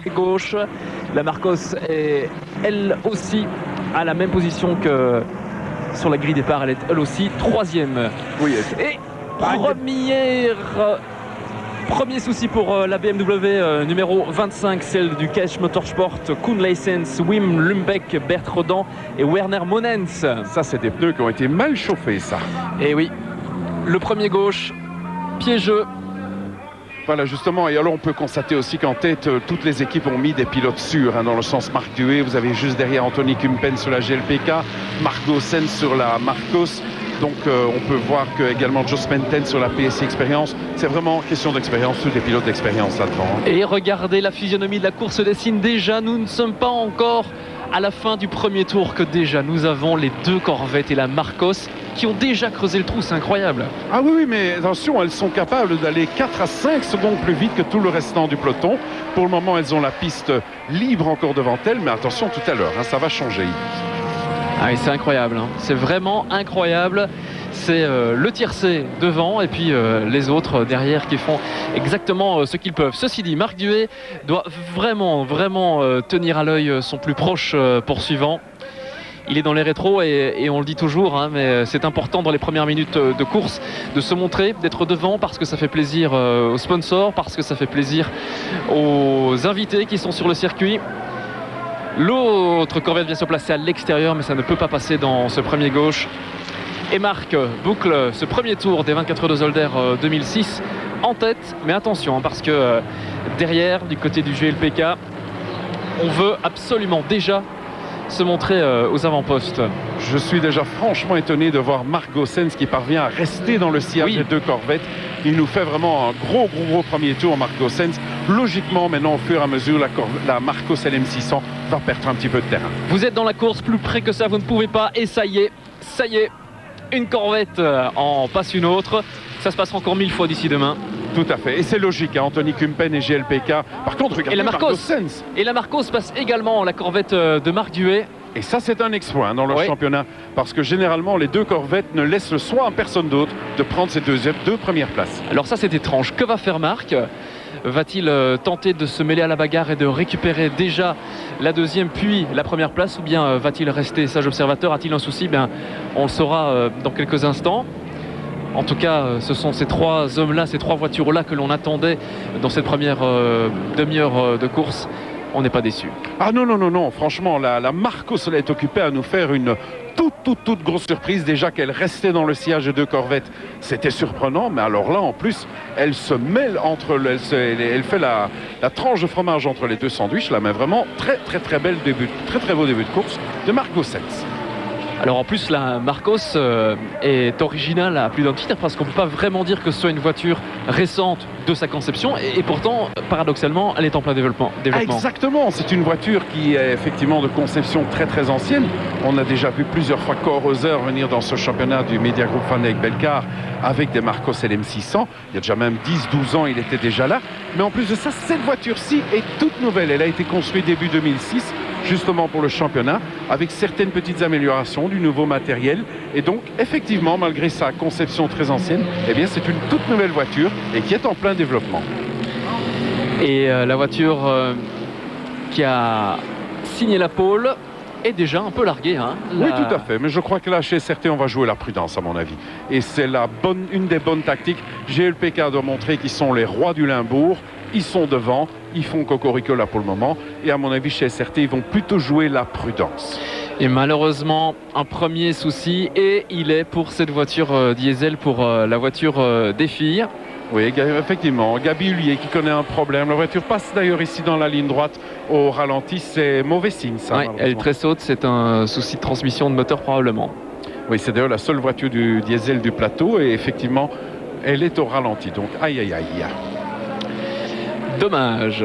gauche. La Marcos est elle aussi à la même position que sur la grille départ. Elle est elle aussi troisième. Oui. Et premier souci pour la BMW numéro 25, celle du Cash Motorsport, Koen Leysens, Wim Lumbeck, Bert Rodan et Werner Monens. Ça, c'est des pneus qui ont été mal chauffés, ça. Et oui, le premier gauche, piégeux. Voilà, justement, et alors on peut constater aussi qu'en tête, toutes les équipes ont mis des pilotes sûrs, dans le sens Marc Duet. Vous avez juste derrière Anthony Kumpen sur la GLPK, Marc Goossens sur la Marcos. Donc on peut voir que également Jos Menten sur la PSI Experience. C'est vraiment question d'expérience, tous des pilotes d'expérience là-dedans. Et regardez la physionomie de la course se dessine déjà. Nous ne sommes pas encore à la fin du premier tour que déjà nous avons les deux Corvettes et la Marcos qui ont déjà creusé le trou. C'est incroyable. Ah oui, mais attention, elles sont capables d'aller 4 à 5 secondes plus vite que tout le restant du peloton. Pour le moment, elles ont la piste libre encore devant elles, mais attention tout à l'heure, ça va changer. Ah oui, c'est incroyable, c'est vraiment incroyable. C'est le tiercé devant et puis les autres derrière qui font exactement ce qu'ils peuvent. Ceci dit, Marc Duet doit vraiment tenir à l'œil son plus proche poursuivant. Il est dans les rétros et on le dit toujours, mais c'est important dans les premières minutes de course de se montrer, d'être devant parce que ça fait plaisir aux sponsors, parce que ça fait plaisir aux invités qui sont sur le circuit. L'autre Corvette vient se placer à l'extérieur, mais ça ne peut pas passer dans ce premier gauche. Et Marc boucle ce premier tour des 24 heures de Zolder 2006 en tête. Mais attention, parce que derrière, du côté du GLPK, on veut absolument déjà se montrer aux avant-postes. Je suis déjà franchement étonné de voir Marc Goossens qui parvient à rester dans le sillage des deux Corvettes. Il nous fait vraiment un gros premier tour, Marc Goossens. Logiquement, maintenant, au fur et à mesure, la Marcos LM600 va perdre un petit peu de terrain. Vous êtes dans la course, plus près que ça, vous ne pouvez pas. Et ça y est, une Corvette en passe une autre. Ça se passera encore 1000 fois d'ici demain. Tout à fait, et c'est logique, Anthony Kumpen et GLPK. Par contre, regardez Marc Goossens. Et la Marcos passe également la Corvette de Marc Duet. Et ça, c'est un exploit dans le championnat, parce que généralement, les deux Corvettes ne laissent le soin à personne d'autre de prendre ces deux premières places. Alors ça, c'est étrange. Que va faire Marc ? Va-t-il tenter de se mêler à la bagarre et de récupérer déjà la deuxième puis la première place, ou bien va-t-il rester sage observateur ? A-t-il un souci ? On le saura dans quelques instants. En tout cas, ce sont ces trois hommes-là, ces trois voitures-là que l'on attendait dans cette première demi-heure de course. On n'est pas déçus. Ah non, franchement, la Marcos est occupée à nous faire une toute grosse surprise. Déjà qu'elle restait dans le sillage de deux Corvettes, c'était surprenant, mais alors là, en plus, elle se mêle elle fait la tranche de fromage entre les deux sandwichs, là, mais vraiment très beau début de course de Marc Goossens. Alors en plus, la Marcos est originale à plus d'un titre parce qu'on ne peut pas vraiment dire que ce soit une voiture récente de sa conception et pourtant, paradoxalement, elle est en plein développement. Exactement, c'est une voiture qui est effectivement de conception très ancienne. On a déjà vu plusieurs fois Corroser venir dans ce championnat du Media Group Van Eyck Belcar avec des Marcos LM600. Il y a déjà même 10-12 ans, il était déjà là. Mais en plus de ça, cette voiture-ci est toute nouvelle. Elle a été construite début 2006. Justement pour le championnat, avec certaines petites améliorations, du nouveau matériel. Et donc, effectivement, malgré sa conception très ancienne, eh bien, c'est une toute nouvelle voiture et qui est en plein développement. Et la voiture qui a signé la pole est déjà un peu larguée. Oui, tout à fait. Mais je crois que là, chez SRT, on va jouer la prudence, à mon avis. Et c'est une des bonnes tactiques. GLPK doit montrer qu'ils sont les rois du Limbourg. Ils sont devant, ils font cocorico là pour le moment. Et à mon avis, chez SRT, ils vont plutôt jouer la prudence. Et malheureusement, un premier souci, et il est pour cette voiture diesel, pour la voiture des filles. Oui, effectivement. Gabi Hullier qui connaît un problème. La voiture passe d'ailleurs ici dans la ligne droite au ralenti. C'est mauvais signe, ça. Oui, elle est très saute. C'est un souci de transmission de moteur probablement. Oui, c'est d'ailleurs la seule voiture du diesel du plateau. Et effectivement, elle est au ralenti. Donc, aïe. Dommage.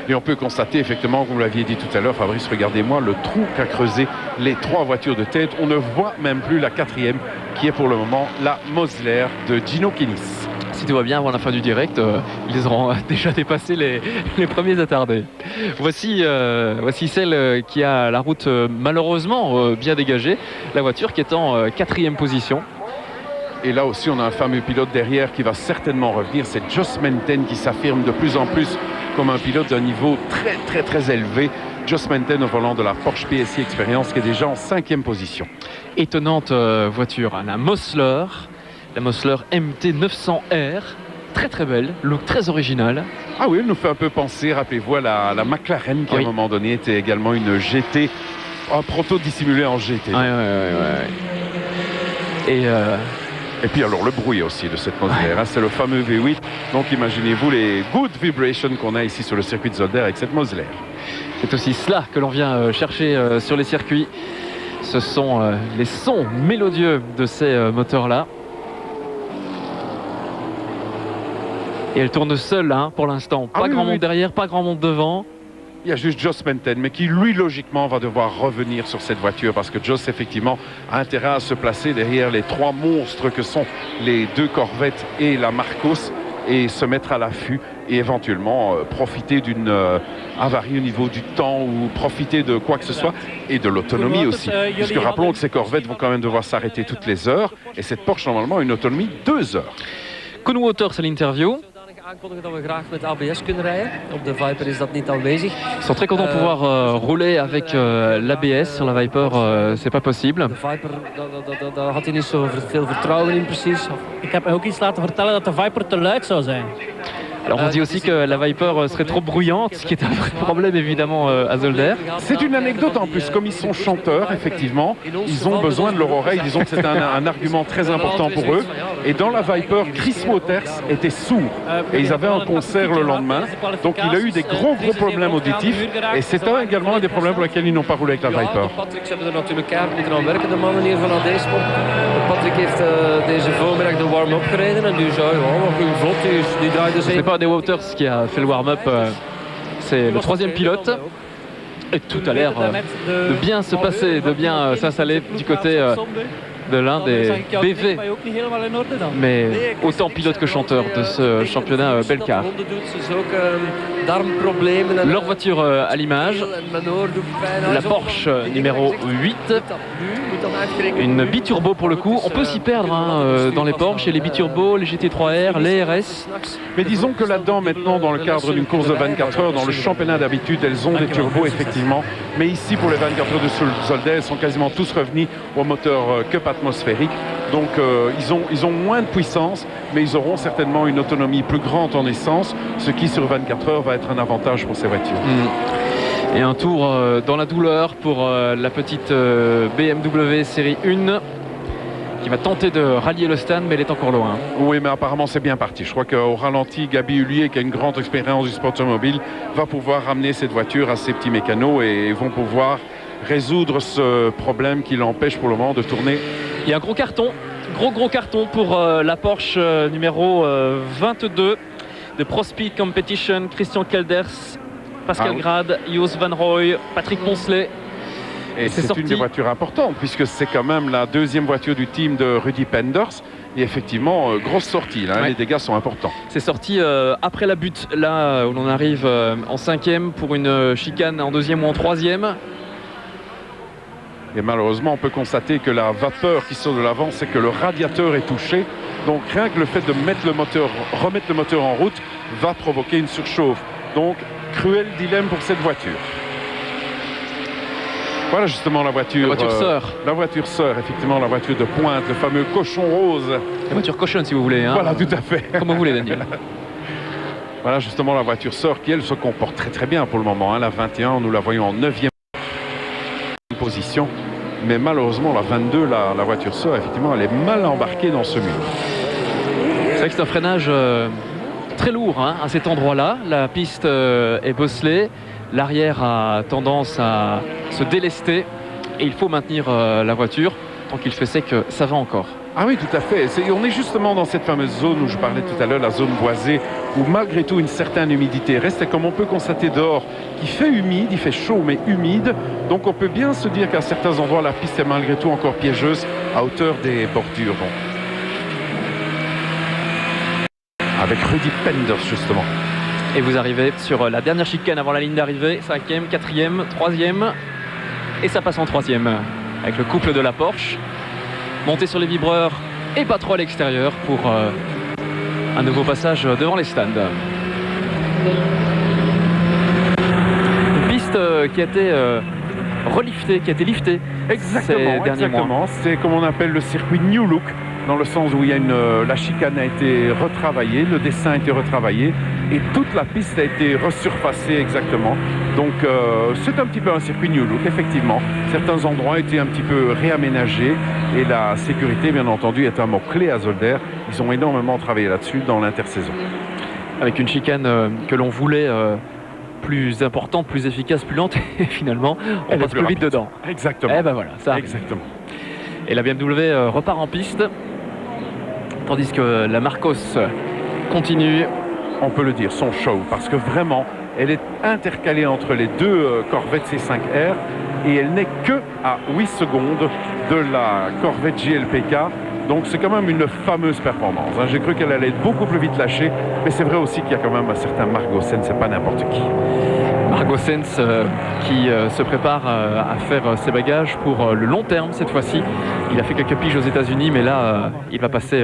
Et on peut constater effectivement, comme vous l'aviez dit tout à l'heure, Fabrice, regardez-moi le trou qu'a creusé les trois voitures de tête. On ne voit même plus la quatrième, qui est pour le moment la Mosler de Gino Kinis. Si tout va bien avant la fin du direct, ils auront déjà dépassé les premiers attardés. Voici celle qui a la route malheureusement bien dégagée. La voiture qui est en quatrième position. Et là aussi, on a un fameux pilote derrière qui va certainement revenir. C'est Jos Menten qui s'affirme de plus en plus comme un pilote d'un niveau très élevé. Joss Menten au volant de la Porsche PSI Experience qui est déjà en 5e position. Étonnante voiture, hein, la Mosler MT 900R. Très belle, look très original. Ah oui, elle nous fait un peu penser, rappelez-vous, à la McLaren qui à un moment donné était également une GT, un proto dissimulé en GT. Ouais. Et puis alors le bruit aussi de cette Mosler, hein, c'est le fameux V8. Donc imaginez-vous les good vibrations qu'on a ici sur le circuit de Zolder avec cette Mosler. C'est aussi cela que l'on vient chercher sur les circuits. Ce sont les sons mélodieux de ces moteurs-là. Et elle tourne seule hein, pour l'instant. Pas grand monde derrière, pas grand monde devant. Il y a juste Joss Menten, mais qui lui logiquement va devoir revenir sur cette voiture parce que Joss effectivement a intérêt à se placer derrière les 3 monstres que sont les 2 Corvettes et la Marcos et se mettre à l'affût et éventuellement profiter d'une avarie au niveau du temps ou profiter de quoi que ce soit et de l'autonomie aussi. Puisque rappelons que ces Corvettes vont quand même devoir s'arrêter toutes les heures et cette Porsche normalement a une autonomie 2 heures. Conor Waters c'est l'interview. Aankondigen dat we graag met ABS kunnen rijden. Op de Viper is dat niet aanwezig. Ils sont très contents de pouvoir rouler avec l'ABS sur la Viper, c'est pas possible. De Viper, daar had hij niet zo veel vertrouwen in precies. Ik heb ook iets laten vertellen dat de Viper te luid zou zijn. Alors on dit aussi que la Viper serait trop bruyante, ce qui est un vrai problème évidemment à Zolder. C'est une anecdote en plus, comme ils sont chanteurs, effectivement, ils ont besoin de leur oreille, disons que c'est un argument très important pour eux. Et dans la Viper, Chris Waters était sourd et ils avaient un concert le lendemain, donc il a eu des gros problèmes auditifs et c'est également un des problèmes pour lesquels ils n'ont pas roulé avec la Viper. Patrick, ze hebben er natuurlijk keihard moeten aan werken, de mannen hier van AD-Sport. Patrick heeft deze voormiddag de warm-up gereden en nu zou hij vlot, die draaide Ce n'est pas des Waters qui a fait le warm-up, c'est le 3e pilote. Et tout a l'air de bien se passer, de bien s'installer du côté de l'un des BV. Mais autant pilote que chanteur de ce championnat Belcar. Leur voiture à l'image, la Porsche numéro 8. Une biturbo pour le coup, on peut s'y perdre hein, dans les Porsche et les biturbos, les GT3R, les RS. Mais disons que là-dedans maintenant dans le cadre d'une course de 24 heures, dans le championnat d'habitude elles ont des turbos effectivement, mais ici pour les 24 heures de Zolder elles sont quasiment tous revenus au moteur Cup atmosphérique, donc ils ont moins de puissance mais ils auront certainement une autonomie plus grande en essence, ce qui sur 24 heures va être un avantage pour ces voitures. Et un tour dans la douleur pour la petite BMW série 1 qui va tenter de rallier le stand mais elle est encore loin. Oui mais apparemment c'est bien parti. Je crois qu'au ralenti, Gabi Hullier qui a une grande expérience du sport automobile va pouvoir ramener cette voiture à ses petits mécanos et vont pouvoir résoudre ce problème qui l'empêche pour le moment de tourner. Il y a un gros carton pour la Porsche numéro 22 de Pro Speed Competition, Christian Kelders, Pascal Grade, Jos Van Rooij, Patrick Poncelet. Et c'est une des voitures importantes puisque c'est quand même la 2e voiture du team de Rudy Penders. Et effectivement, grosse sortie, là, les dégâts sont importants. C'est sorti après la butte, là où l'on arrive en 5e pour une chicane en 2e ou en 3e. Et malheureusement, on peut constater que la vapeur qui sort de l'avant, c'est que le radiateur est touché. Donc rien que le fait de remettre le moteur en route va provoquer une surchauffe. Donc, cruel dilemme pour cette voiture. Voilà justement la voiture sœur. La voiture sœur, effectivement, la voiture de pointe, le fameux cochon rose. La voiture cochonne si vous voulez. Hein. Voilà, tout à fait. Comme vous voulez, Daniel. Voilà justement la voiture sœur qui, elle, se comporte très bien pour le moment. Hein. La 21, nous la voyons en 9e position. Mais malheureusement, la 22, la voiture sœur, effectivement, elle est mal embarquée dans ce mur. C'est vrai que c'est un freinage très lourd hein, à cet endroit-là. La piste est bosselée. L'arrière a tendance à se délester et il faut maintenir la voiture. Tant qu'il fait sec, ça va encore. Ah oui, tout à fait. On est justement dans cette fameuse zone où je parlais tout à l'heure, la zone boisée, où malgré tout une certaine humidité reste. Et comme on peut constater dehors, qu'il fait humide, il fait chaud mais humide. Donc on peut bien se dire qu'à certains endroits, la piste est malgré tout encore piégeuse à hauteur des bordures. Donc. Avec Rudy Penders, justement. Et vous arrivez sur la dernière chicane avant la ligne d'arrivée. 5e, 4e, 3e. Et ça passe en 3e. Avec le couple de la Porsche. Monter sur les vibreurs et pas trop à l'extérieur pour un nouveau passage devant les stands. qui a été relifté, qui a été lifté ces derniers mois. C'est comme on appelle le circuit New Look, dans le sens où il y a la chicane a été retravaillée, le dessin a été retravaillé et toute la piste a été resurfacée exactement. Donc c'est un petit peu un circuit New Look, effectivement. Certains endroits ont été un petit peu réaménagés et la sécurité, bien entendu, est un mot-clé à Zolder. Ils ont énormément travaillé là-dessus dans l'intersaison. Avec une chicane que l'on voulait plus importante, plus efficace, plus lente, et finalement, on passe plus vite dedans. Exactement. Et ben voilà, ça arrive. Exactement. Et la BMW repart en piste, tandis que la Marcos continue. On peut le dire, son show, parce que vraiment, elle est intercalée entre les deux Corvette C5R et elle n'est que à 8 secondes de la Corvette GLPK. Donc c'est quand même une fameuse performance. J'ai cru qu'elle allait être beaucoup plus vite lâchée, mais c'est vrai aussi qu'il y a quand même un certain Marc Goossens, c'est pas n'importe qui. Marc Goossens qui se prépare à faire ses bagages pour le long terme cette fois-ci. Il a fait quelques piges aux États-Unis, mais là il va passer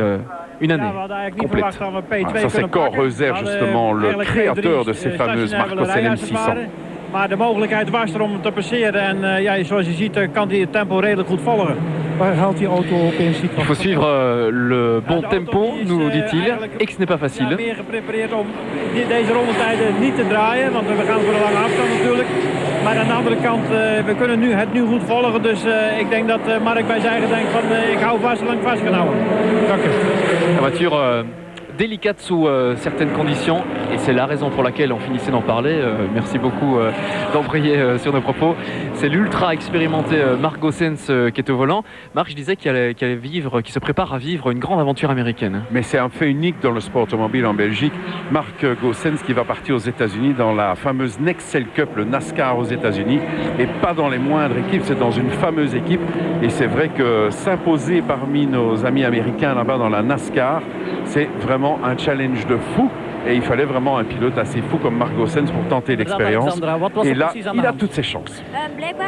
une année complète. Ça c'est Cor Reuser, justement, le créateur de ces fameuses Marcos LM600. Maar de mogelijkheid was er om hem te passeren en zoals je ziet kan hij het tempo redelijk goed volgen. Waar haalt die auto opeens die Il faut suivre le bon tempo, nous dit-il, et que ce n'est pas facile. Meer geprepareerd om deze rondetijden niet te draaien, want we gaan voor een lange afstand natuurlijk. Maar aan de andere kant, we kunnen het nu goed volgen, dus ik denk dat Mark bij zijn eigen denkt van ik hou vast zolang ik vast kan houden. Dank u. La voiture délicate sous certaines conditions et c'est la raison pour laquelle on finissait d'en parler. Merci beaucoup d'embrayer sur nos propos. C'est l'ultra expérimenté Marc Goossens qui est au volant. Marc, je disais qu'il allait vivre, qu'il se prépare à vivre une grande aventure américaine. Mais c'est un fait unique dans le sport automobile en Belgique. Marc Goossens qui va partir aux États-Unis dans la fameuse Nextel Cup, le NASCAR aux États-Unis, et pas dans les moindres équipes, c'est dans une fameuse équipe. Et c'est vrai que s'imposer parmi nos amis américains là-bas dans la NASCAR, c'est vraiment un challenge de fou et il fallait vraiment un pilote assez fou comme Marc Goossens pour tenter l'expérience et là il a toutes ses chances.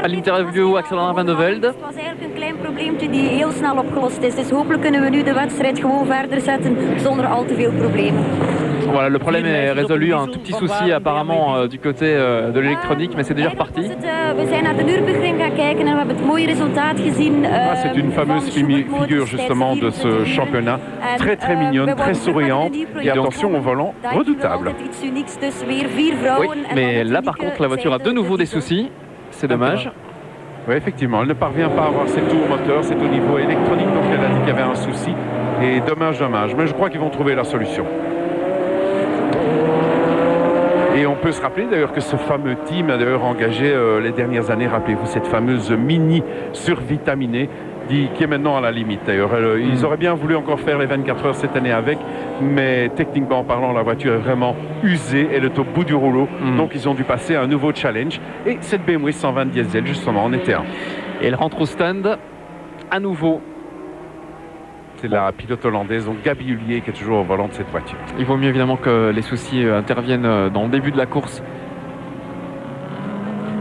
À l'interview Alexandra Van de Velde. Het was eigenlijk een klein probleempje die heel snel opgelost is, dus hopelijk kunnen we nu de wedstrijd gewoon verder zetten zonder al te veel problemen. Voilà, le problème est résolu, un tout petit souci apparemment du côté de l'électronique, mais c'est déjà reparti. We zijn naar de Nürburgring gaan kijken en we hebben het mooie resultaat gezien. C'est une fameuse figure justement de ce championnat, très mignonne, très souriante et attention au volant, redoutable. Oui, mais là par contre la voiture a de nouveau des soucis, c'est dommage. Oui, effectivement, elle ne parvient pas à avoir ses tours moteurs, c'est au niveau électronique, donc elle a dit qu'il y avait un souci et dommage, mais je crois qu'ils vont trouver la solution. Et on peut se rappeler d'ailleurs que ce fameux team a d'ailleurs engagé les dernières années, rappelez-vous, cette fameuse Mini survitaminée qui est maintenant à la limite d'ailleurs. Ils auraient bien voulu encore faire les 24 heures cette année avec, mais techniquement parlant, la voiture est vraiment usée, elle est au bout du rouleau, donc ils ont dû passer à un nouveau challenge. Et cette BMW 120 diesel, justement, en était un. Et elle rentre au stand à nouveau. C'est la pilote hollandaise, donc Gabi Hullier, qui est toujours au volant de cette voiture. Il vaut mieux évidemment que les soucis interviennent dans le début de la course.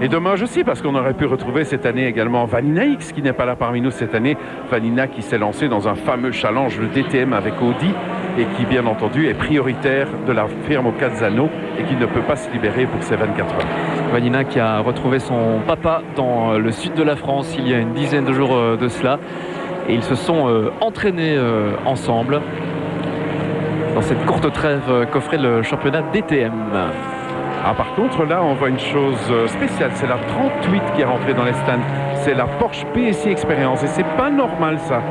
Et dommage aussi parce qu'on aurait pu retrouver cette année également Vanina X qui n'est pas là parmi nous cette année. Vanina qui s'est lancée dans un fameux challenge, le DTM avec Audi et qui bien entendu est prioritaire de la firme Cazzano et qui ne peut pas se libérer pour ces 24 heures. Vanina qui a retrouvé son papa dans le sud de la France il y a une dizaine de jours de cela. Et ils se sont entraînés ensemble dans cette courte trêve qu'offrait le championnat DTM. Ah, par contre, là, on voit une chose spéciale. C'est la 38 qui est rentrée dans les stands. C'est la Porsche PSI Experience. Et c'est pas normal, ça.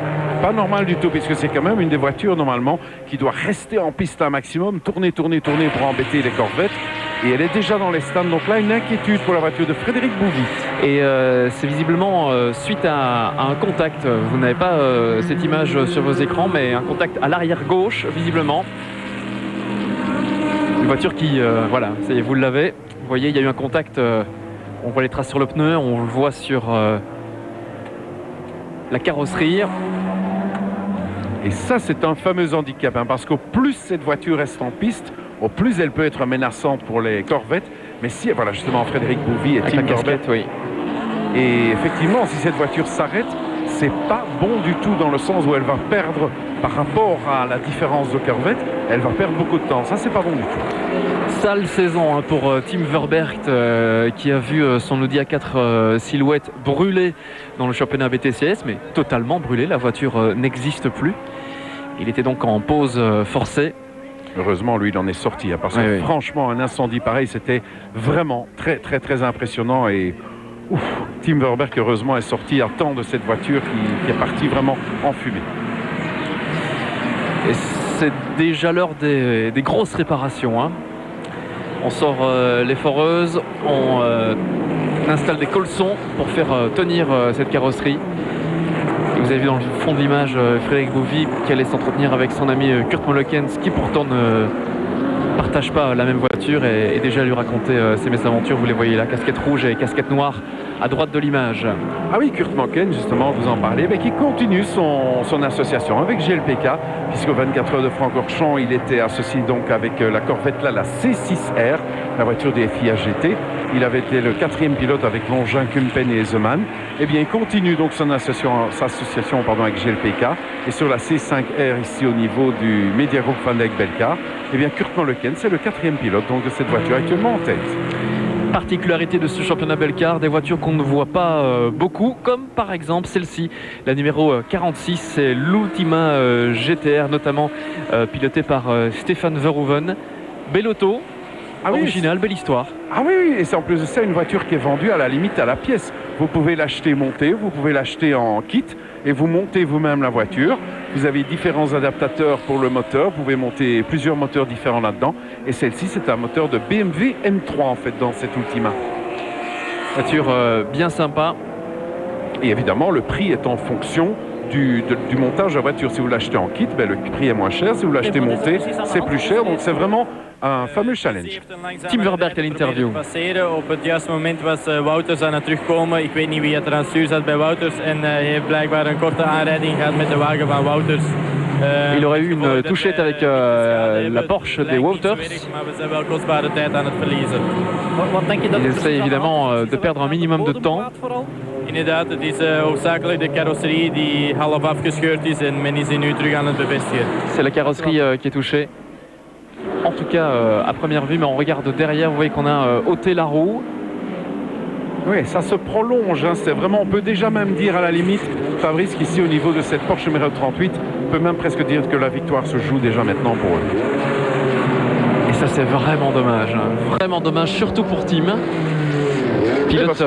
Pas normal du tout, puisque c'est quand même une des voitures, normalement, qui doit rester en piste un maximum, tourner pour embêter les Corvettes. Et elle est déjà dans les stands. Donc là, une inquiétude pour la voiture de Frédéric Bouvy. Et c'est visiblement suite à un contact. Vous n'avez pas cette image sur vos écrans, mais un contact à l'arrière gauche, visiblement. Une voiture qui, voilà, ça y est, vous l'avez. Vous voyez, il y a eu un contact. On voit les traces sur le pneu, on le voit sur la carrosserie. Et ça, c'est un fameux handicap, hein, parce qu'au plus cette voiture reste en piste, au plus elle peut être menaçante pour les Corvettes. Mais si, voilà, justement, Frédéric Bouvy et Team Corvette. Oui. Et effectivement, si cette voiture s'arrête, c'est pas bon du tout dans le sens où elle va perdre par rapport à la différence de Corvette, elle va perdre beaucoup de temps. Ça, c'est pas bon du tout. Sale saison pour Tim Verbergt qui a vu son Audi A4 Silhouette brûler dans le championnat BTCS, mais totalement brûlé. La voiture n'existe plus. Il était donc en pause forcée. Heureusement, lui, il en est sorti. Parce que franchement, un incendie pareil, c'était vraiment très, très, très impressionnant. Et Tim Verbergt, heureusement, est sorti à temps de cette voiture qui est partie vraiment en fumée. Et c'est déjà l'heure des grosses réparations. Hein. On sort les foreuses, on installe des colsons pour faire tenir cette carrosserie. Et vous avez vu dans le fond de l'image Frédéric Bouvy qui allait s'entretenir avec son ami Kurt Mollekens, qui pourtant ne partage pas la même voiture et déjà lui raconter ses mésaventures. Vous les voyez là, casquette rouge et casquette noire à droite de l'image. Ah oui, Kurt Mollekens, justement, vous en parlez, mais qui continue son association avec GLPK, puisqu'au 24 heures de Francorchamps, il était associé donc avec la Corvette là, la C6R, la voiture des FIA GT. Il avait été le 4e pilote avec Longin, Kumpen et Ezeman. Eh bien, il continue donc son association avec GLPK. Et sur la C5R, ici au niveau du Media Group Van Dijk Belcar, eh bien, Kurt Mollekens, c'est le 4e pilote donc, de cette voiture actuellement en tête. Particularité de ce championnat Belcar, des voitures qu'on ne voit pas beaucoup, comme par exemple celle-ci, la numéro 46, c'est l'Ultima GTR, notamment pilotée par Stéphane Verhoeven. Bel auto, original, belle histoire. Ah oui, et c'est en plus de ça une voiture qui est vendue à la limite à la pièce. Vous pouvez l'acheter montée, vous pouvez l'acheter en kit et vous montez vous-même la voiture. Vous avez différents adaptateurs pour le moteur, vous pouvez monter plusieurs moteurs différents là-dedans. Et celle-ci, c'est un moteur de BMW M3 en fait dans cette Ultima. Voiture bien sympa. Et évidemment, le prix est en fonction du montage de la voiture. Si vous l'achetez en kit, le prix est moins cher. Si vous l'achetez monté, c'est plus cher. Donc c'est vraiment un fameux challenge. Tim Verbergt à l'interview. Op het juiste moment was Wouters aan het terugkomen. Ik weet niet wie het er aan het stuur zat bij Wouters. En hij heeft blijkbaar een korte aanrijding gehad met de wagen van Wouters. Il aurait eu une touchette avec la Porsche des Wouters. Maar we zijn wel kostbare tijd aan het verliezen. Il essaie évidemment de perdre un minimum de temps. Inderdaad, het is hoofdzakelijk de carrosserie die half afgescheurd is en men is die nu terug aan het bevestigen. C'est la carrosserie qui est touchée. En tout cas, à première vue, mais on regarde derrière, vous voyez qu'on a ôté la roue. Oui, ça se prolonge. C'est vraiment, on peut déjà même dire à la limite, Fabrice, qu'ici au niveau de cette Porsche numéro 38, on peut même presque dire que la victoire se joue déjà maintenant pour eux. Et ça, c'est vraiment dommage. Vraiment dommage, surtout pour Tim. Pilote.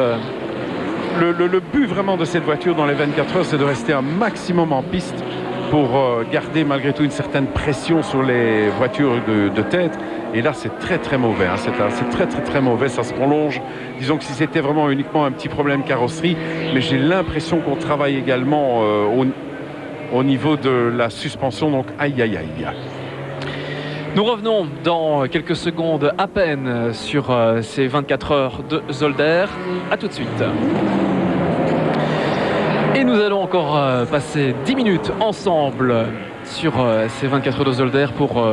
Le but vraiment de cette voiture dans les 24 heures, c'est de rester un maximum en piste pour garder malgré tout une certaine pression sur les voitures de tête. Et là, c'est très très mauvais. Hein. C'est très très très mauvais. Ça se prolonge. Disons que si c'était vraiment uniquement un petit problème carrosserie, mais j'ai l'impression qu'on travaille également au niveau de la suspension. Donc, aïe aïe aïe. Nous revenons dans quelques secondes à peine sur ces 24 heures de Zolder. A tout de suite. Et nous allons encore passer 10 minutes ensemble sur ces 24 heures de Zolder pour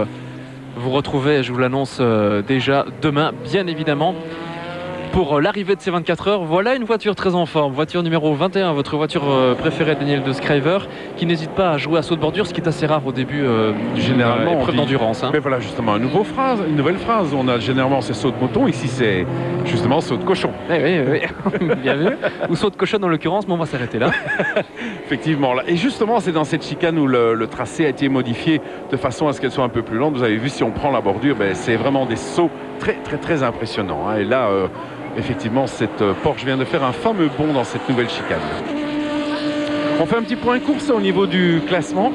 vous retrouver, je vous l'annonce déjà demain, bien évidemment, pour l'arrivée de ces 24 heures. Voilà une voiture très en forme, voiture numéro 21, votre voiture préférée, Daniel de Scriver, qui n'hésite pas à jouer à saut de bordure, ce qui est assez rare au début d'une épreuve d'endurance. Hein. Mais voilà justement une nouvelle phrase. On a généralement ces sauts de mouton, ici c'est justement saut de cochon. Oui. Bien vu. Ou saut de cochon en l'occurrence, mais on va s'arrêter là. Effectivement. Là. Et justement, c'est dans cette chicane où le tracé a été modifié de façon à ce qu'elle soit un peu plus lente. Vous avez vu, si on prend la bordure, c'est vraiment des sauts très très très impressionnants. Hein. Et là, effectivement, cette Porsche vient de faire un fameux bond dans cette nouvelle chicane. On fait un petit point course au niveau du classement.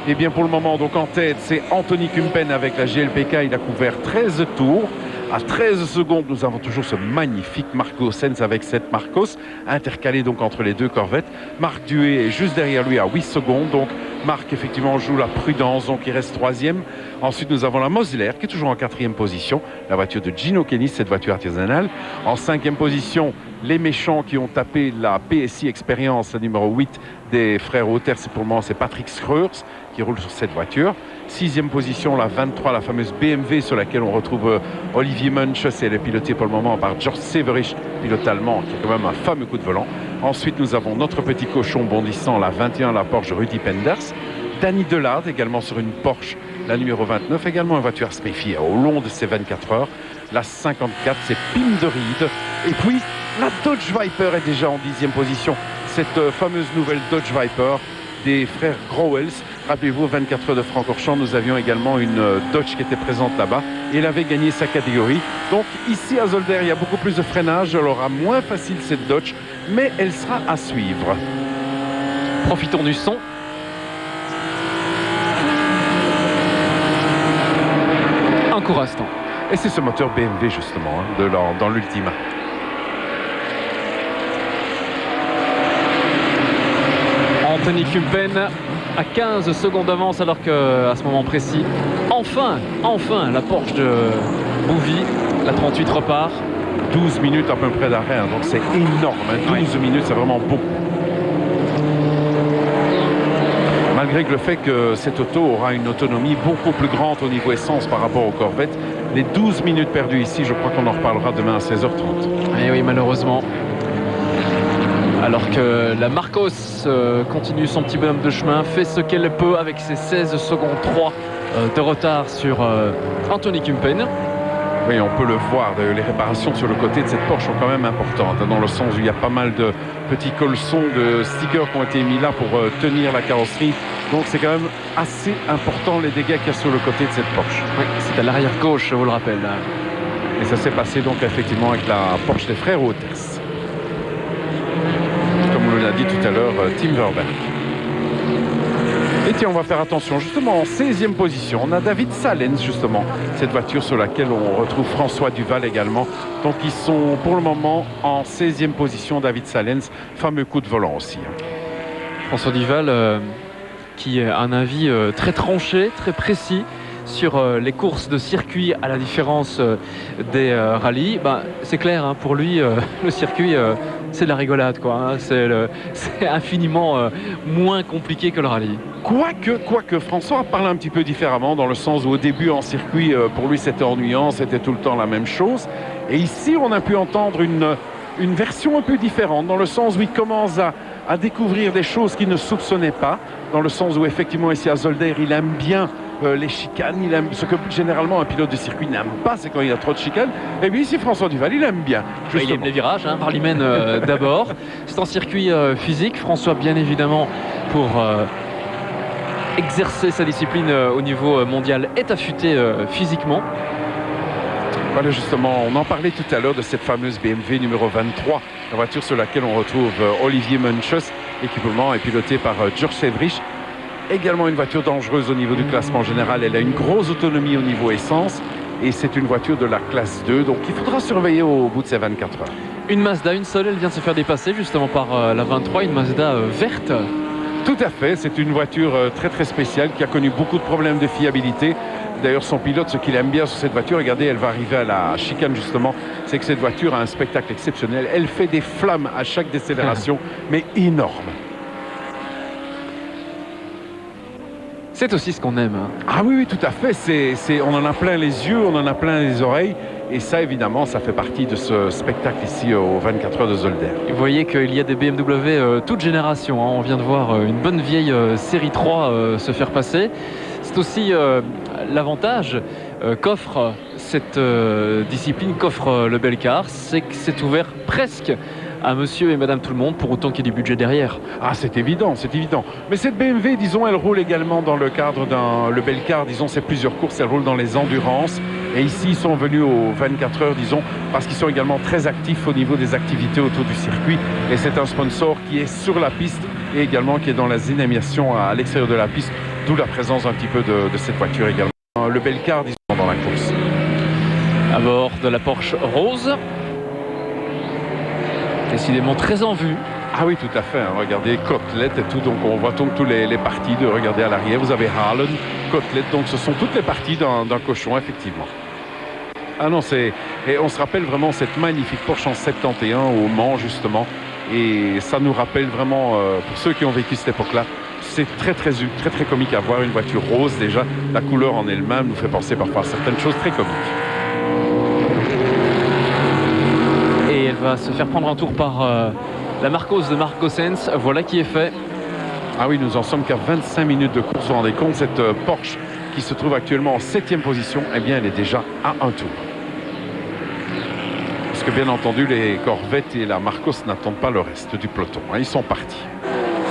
Et bien pour le moment, donc en tête, c'est Anthony Kumpen avec la GLPK. Il a couvert 13 tours. À 13 secondes, nous avons toujours ce magnifique Marco Sens avec cette Marcos, intercalé donc entre les deux Corvettes. Marc Duet est juste derrière lui à 8 secondes. Donc Marc, effectivement, joue la prudence, donc il reste 3e. Ensuite, nous avons la Mosler qui est toujours en 4e position. La voiture de Gino Kenny, cette voiture artisanale. En 5e position, les méchants qui ont tapé la PSI Experience, la numéro 8 des frères Auter. Pour le moment, c'est Patrick Schreurs qui roule sur cette voiture. 6e position, la 23, la fameuse BMW sur laquelle on retrouve Olivier Munch. Elle est pilotée pour le moment par George Severich, pilote allemand, qui a quand même un fameux coup de volant. Ensuite, nous avons notre petit cochon bondissant, la 21, la Porsche Rudy Penders. Danny Delard également sur une Porsche, la numéro 29, également une voiture à se méfier au long de ces 24 heures. La 54, c'est Pim de Ried. Et puis, la Dodge Viper est déjà en 10e position. Cette fameuse nouvelle Dodge Viper des frères Grauwels. Rappelez-vous, 24 heures de Francorchamps, nous avions également une Dodge qui était présente là-bas et elle avait gagné sa catégorie. Donc ici à Zolder, il y a beaucoup plus de freinage. Elle aura moins facile cette Dodge, mais elle sera à suivre. Profitons du son. Un court instant. Et c'est ce moteur BMW justement, dans l'Ultima. Anthony Kumpen à 15 secondes d'avance, alors qu'à ce moment précis, enfin, la Porsche de Bouvy, la 38 repart. 12 minutes à peu près d'arrêt, hein, donc c'est énorme. 12 minutes, c'est vraiment beaucoup. Malgré que le fait que cette auto aura une autonomie beaucoup plus grande au niveau essence par rapport aux Corvettes, les 12 minutes perdues ici, je crois qu'on en reparlera demain à 16h30. Et oui, malheureusement. Alors que la Marcos continue son petit bonhomme de chemin, fait ce qu'elle peut avec ses 16 secondes 3 de retard sur Anthony Kumpen. Oui, on peut le voir, les réparations sur le côté de cette Porsche sont quand même importantes, dans le sens où il y a pas mal de petits colsons, de stickers qui ont été mis là pour tenir la carrosserie. Donc c'est quand même assez important les dégâts qu'il y a sur le côté de cette Porsche. Oui, c'est à l'arrière gauche, je vous le rappelle. Et ça s'est passé donc effectivement avec la Porsche des frères Wouters. Comme on l'a dit tout à l'heure, Tim Verben. Et tiens, on va faire attention, justement en 16e position, on a David Salens, justement, cette voiture sur laquelle on retrouve François Duval également. Donc ils sont pour le moment en 16e position, David Salens, fameux coup de volant aussi. François Duval qui a un avis très tranché, très précis sur les courses de circuit, à la différence des rallyes. C'est clair, hein, pour lui, le circuit, c'est de la rigolade, quoi, hein. C'est infiniment moins compliqué que le rallye. Quoique François parle un petit peu différemment, dans le sens où au début en circuit, pour lui c'était ennuyant, c'était tout le temps la même chose. Et ici, on a pu entendre une version un peu différente, dans le sens où il commence à découvrir des choses qu'il ne soupçonnait pas, dans le sens où effectivement ici à Zolder, il aime bien les chicanes, il aime ce que généralement un pilote de circuit n'aime pas, c'est quand il y a trop de chicanes. Et puis ici François Duval, il aime bien. Oui, il aime les virages, hein, Rallyman d'abord. C'est en circuit physique, François bien évidemment pour exercer sa discipline au niveau mondial est affûté physiquement. Voilà, justement, on en parlait tout à l'heure de cette fameuse BMW numéro 23, la voiture sur laquelle on retrouve Olivier Munches. L'équipement est piloté par Georges Sevrich. Également une voiture dangereuse au niveau du classement général. Elle a une grosse autonomie au niveau essence et c'est une voiture de la classe 2. Donc il faudra surveiller au bout de ces 24 heures. Une Mazda, une seule, elle vient de se faire dépasser justement par la 23, une Mazda verte. Tout à fait, c'est une voiture très très spéciale qui a connu beaucoup de problèmes de fiabilité. D'ailleurs son pilote, ce qu'il aime bien sur cette voiture, regardez, elle va arriver à la chicane justement, c'est que cette voiture a un spectacle exceptionnel. Elle fait des flammes à chaque décélération, mais énorme. C'est aussi ce qu'on aime. Hein. Ah oui, tout à fait. On en a plein les yeux, on en a plein les oreilles. Et ça, évidemment, ça fait partie de ce spectacle ici aux 24 heures de Zolder. Vous voyez qu'il y a des BMW toute génération. Hein. On vient de voir une bonne vieille série 3 se faire passer. C'est aussi l'avantage qu'offre cette discipline, qu'offre le Belcar, c'est que c'est ouvert presque à monsieur et madame tout le monde, pour autant qu'il y ait du budget derrière. Ah, c'est évident, c'est évident. Mais cette BMW, disons, elle roule également dans le cadre le Belcar, disons, c'est plusieurs courses, elle roule dans les endurances. Et ici, ils sont venus aux 24 heures, disons, parce qu'ils sont également très actifs au niveau des activités autour du circuit. Et c'est un sponsor qui est sur la piste et également qui est dans la dynamisation à l'extérieur de la piste, d'où la présence un petit peu de cette voiture également. Le Belcar, disons, dans la course. À bord de la Porsche rose. Décidément très en vue. Ah oui, tout à fait. Hein. Regardez, côtelette et tout. Donc, on voit donc tous les parties de regarder à l'arrière. Vous avez Haaland, côtelette. Donc, ce sont toutes les parties d'un cochon, effectivement. Ah non, et on se rappelle vraiment cette magnifique Porsche en 71 au Mans, justement. Et ça nous rappelle vraiment, pour ceux qui ont vécu cette époque-là, c'est très comique à voir. Une voiture rose, déjà. La couleur en elle-même nous fait penser parfois à certaines choses très comiques. Et elle va se faire prendre un tour par la Marcos de Marc Gossens. Voilà qui est fait. Ah oui, nous en sommes qu'à 25 minutes de course. Vous vous rendez compte, cette Porsche qui se trouve actuellement en 7e position, eh bien, elle est déjà à un tour. Parce que bien entendu, les Corvettes et la Marcos n'attendent pas le reste du peloton. Ils sont partis.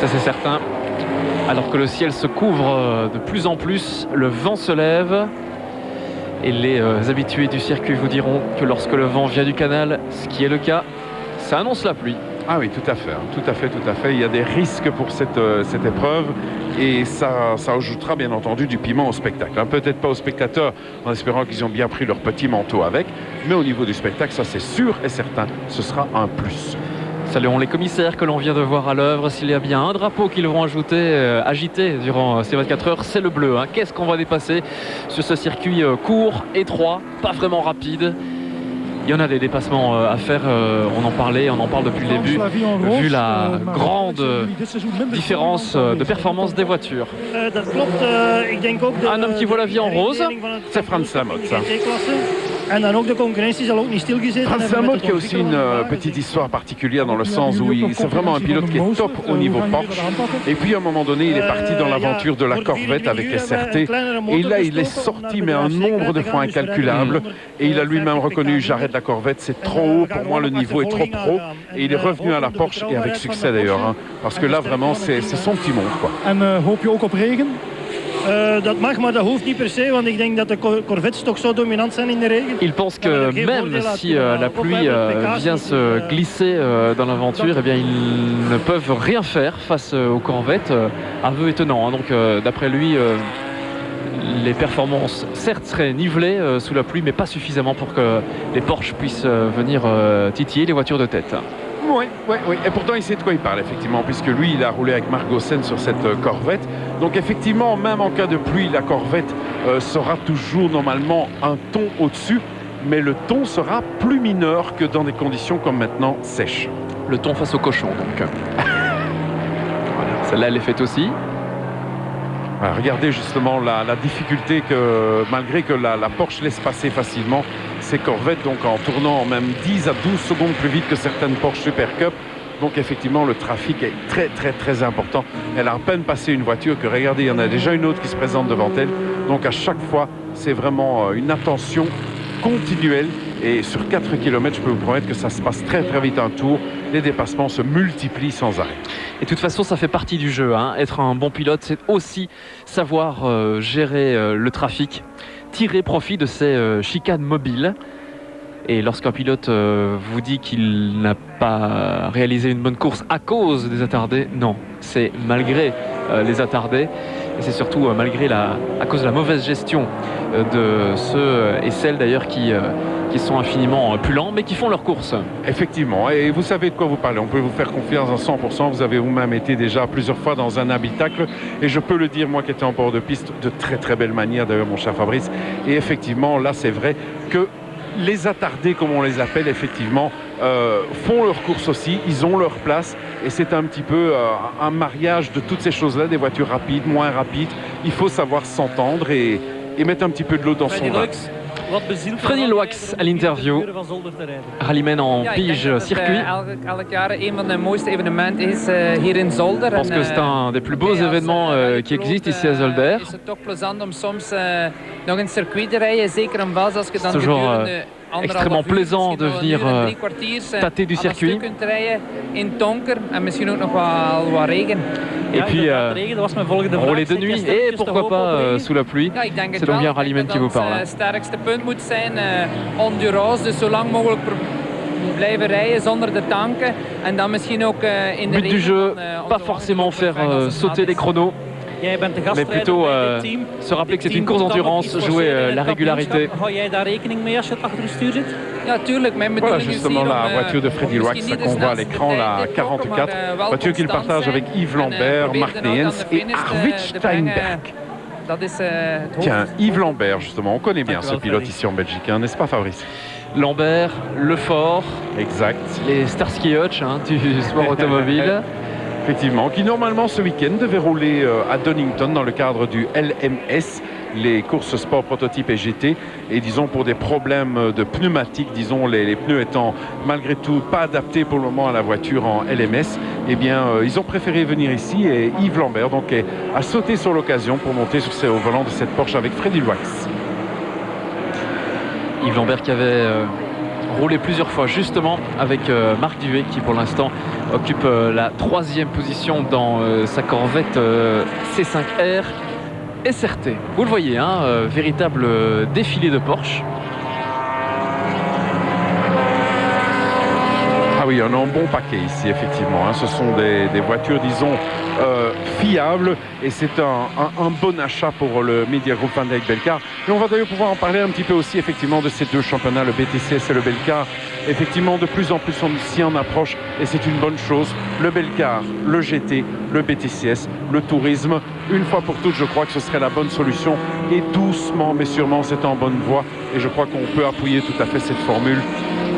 Ça c'est certain. Alors que le ciel se couvre de plus en plus, le vent se lève. Et les habitués du circuit vous diront que lorsque le vent vient du canal, ce qui est le cas, ça annonce la pluie. Ah oui, tout à fait, tout à fait, tout à fait. Il y a des risques pour cette épreuve et ça ajoutera bien entendu du piment au spectacle. Peut-être pas aux spectateurs en espérant qu'ils ont bien pris leur petit manteau avec, mais au niveau du spectacle, ça c'est sûr et certain, ce sera un plus. Saluons les commissaires que l'on vient de voir à l'œuvre. S'il y a bien un drapeau qu'ils vont agiter durant ces 24 heures, c'est le bleu. Qu'est-ce qu'on va dépasser sur ce circuit court, étroit, pas vraiment rapide? Il y en a des dépassements à faire, on en parlait, on en parle depuis le début, vu la grande différence de performance des voitures. Un homme qui voit la vie en rose, c'est Frans Lamotte. En dan ook de concurrentie zal ook niet stilgezeten hebben. Frans Lamotte qui a aussi une petite histoire particulière dans le sens où c'est vraiment un pilote qui est top au niveau Porsche. Et puis à un moment donné, il est parti dans l'aventure de la Corvette avec SRT. Et là, il est sorti, mais un nombre de fois incalculable. Et il a lui-même reconnu, j'arrête la Corvette, c'est trop haut, pour moi le niveau est trop pro. Et il est revenu à la Porsche et avec succès d'ailleurs. Parce que là, vraiment, c'est son petit monde, quoi. En hoop je ook op regen? Dat mag, maar dat hoeft niet per se, want ik denk dat de Corvettes toch zo dominant zijn in de regen. Il pense que même si la pluie vient se glisser dans l'aventure, eh bien ils ne peuvent rien faire face aux Corvettes. Aveu étonnant. Donc d'après lui, les performances certes seraient nivelées sous la pluie, mais pas suffisamment pour que les Porsche puissent venir titiller les voitures de tête. Oui. Et pourtant, il sait de quoi il parle, effectivement, puisque lui, il a roulé avec Marc Gossen sur cette Corvette. Donc, effectivement, même en cas de pluie, la Corvette sera toujours normalement un ton au-dessus, mais le ton sera plus mineur que dans des conditions comme maintenant sèches. Le ton face au cochon, donc. Voilà, celle-là, elle est faite aussi. Alors, regardez justement la difficulté que, malgré que la Porsche laisse passer facilement ces Corvettes, donc en tournant même 10 à 12 secondes plus vite que certaines Porsche Super Cup. Donc effectivement, le trafic est très important. Elle a à peine passé une voiture que, regardez, il y en a déjà une autre qui se présente devant elle. Donc à chaque fois, c'est vraiment une attention continuelle. Et sur 4 km, je peux vous promettre que ça se passe très vite un tour. Les dépassements se multiplient sans arrêt. Et de toute façon, ça fait partie du jeu. Être un bon pilote, c'est aussi savoir gérer le trafic, tirer profit de ces chicanes mobiles. Et lorsqu'un pilote vous dit qu'il n'a pas réalisé une bonne course à cause des attardés, non, c'est malgré les attardés. Et c'est surtout à cause de la mauvaise gestion de ceux et celles d'ailleurs qui sont infiniment plus lents, mais qui font leur course. Effectivement, et vous savez de quoi vous parlez. On peut vous faire confiance à 100%. Vous avez vous-même été déjà plusieurs fois dans un habitacle. Et je peux le dire, moi qui étais en bord de piste, de très belle manière d'ailleurs, mon cher Fabrice. Et effectivement, là, c'est vrai que les attardés, comme on les appelle, effectivement, font leur course aussi, ils ont leur place et c'est un petit peu un mariage de toutes ces choses-là, des voitures rapides, moins rapides. Il faut savoir s'entendre et mettre un petit peu de l'eau dans son vin. Freddy Loax à l'interview. Rallyman en pige circuit. Je pense que c'est un des plus beaux événements qui existent ici à Zolder. C'est toujours extrêmement plaisant de venir tâter du circuit. Et puis rouler de nuit et pourquoi pas sous la pluie. C'est donc bien Rallyman qui vous parle. But du jeu, pas forcément faire sauter les chronos, mais plutôt se rappeler que c'est une course d'endurance, jouer la régularité. Voilà justement la voiture de Freddy Loax qu'on voit à l'écran, la 44, voiture qu'il partage avec Yves Lambert, Mark Neyens et Arvid Steinberg. Tiens, Yves Lambert justement, on connaît bien ce pilote ici en Belgique, n'est-ce pas Fabrice? Lambert, Lefort, exact, les Starsky Hutch du sport automobile. Effectivement, qui normalement ce week-end devait rouler à Donington dans le cadre du LMS, les courses sport prototype et GT. Et disons pour des problèmes de pneumatiques, disons les pneus étant malgré tout pas adaptés pour le moment à la voiture en LMS, eh bien ils ont préféré venir ici et Yves Lambert donc a sauté sur l'occasion pour monter au volant de cette Porsche avec Freddy Wax. Yves Lambert qui avait roulé plusieurs fois justement avec Marc Duet qui pour l'instant occupe la 3e position dans sa Corvette C5R SRT. Vous le voyez, hein, véritable défilé de Porsche. Ah oui, on a un bon paquet ici, effectivement. Hein. Ce sont des voitures, disons, fiables. Et c'est un bon achat pour le Media Group Van Dyke Belcar. Et on va d'ailleurs pouvoir en parler un petit peu aussi, effectivement, de ces deux championnats, le BTCS et le Belcar. Effectivement, de plus en plus, on s'y en approche. Et c'est une bonne chose. Le Belcar, le GT, le BTCS, le tourisme. Une fois pour toutes, je crois que ce serait la bonne solution. Et doucement, mais sûrement, c'est en bonne voie. Et je crois qu'on peut appuyer tout à fait cette formule.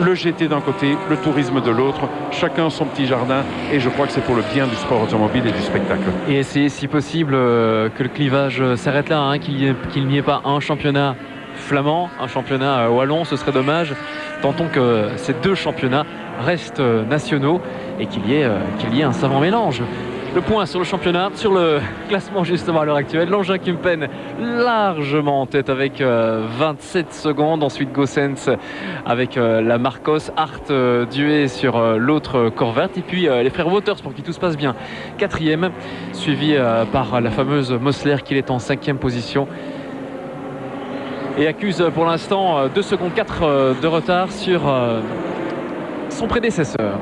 Le GT d'un côté, le tourisme de l'autre, chacun son petit jardin et je crois que c'est pour le bien du sport automobile et du spectacle. Et essayer si possible que le clivage s'arrête là, hein, qu'il n'y ait pas un championnat flamand, un championnat wallon, ce serait dommage. Tentons que ces deux championnats restent nationaux et qu'il y ait un savant mélange. Le point sur le championnat, sur le classement justement à l'heure actuelle. L'engin Kumpen largement en tête avec 27 secondes. Ensuite Gossens avec la Marcos, Hart Duet sur l'autre Corvette. Et puis les frères Waters pour qui tout se passe bien. 4e, suivi par la fameuse Mosler qui est en 5e position. Et accuse pour l'instant 2 secondes 4 de retard sur son prédécesseur.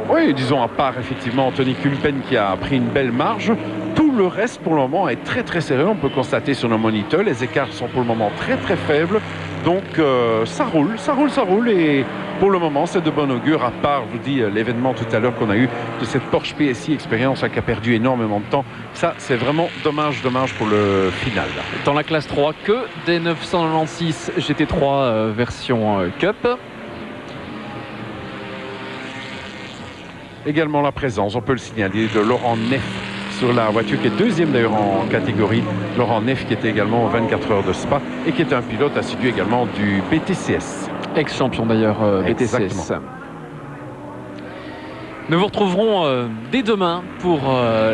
Oui, disons à part effectivement Anthony Kumpen qui a pris une belle marge, tout le reste pour le moment est très très serré. On peut constater sur nos moniteurs, les écarts sont pour le moment très très faibles. Donc ça roule et pour le moment c'est de bon augure, à part, je vous dis, l'événement tout à l'heure qu'on a eu de cette Porsche PSI Experience qui a perdu énormément de temps. Ça c'est vraiment dommage pour le final. Dans la classe 3, que des 996 GT3 version Cup. Également la présence, on peut le signaler, de Laurent Neff sur la voiture qui est 2e d'ailleurs en catégorie. Laurent Neff qui était également aux 24 heures de Spa et qui est un pilote assidu également du BTCS. Ex-champion d'ailleurs BTCS. Exactement. Nous vous retrouverons dès demain pour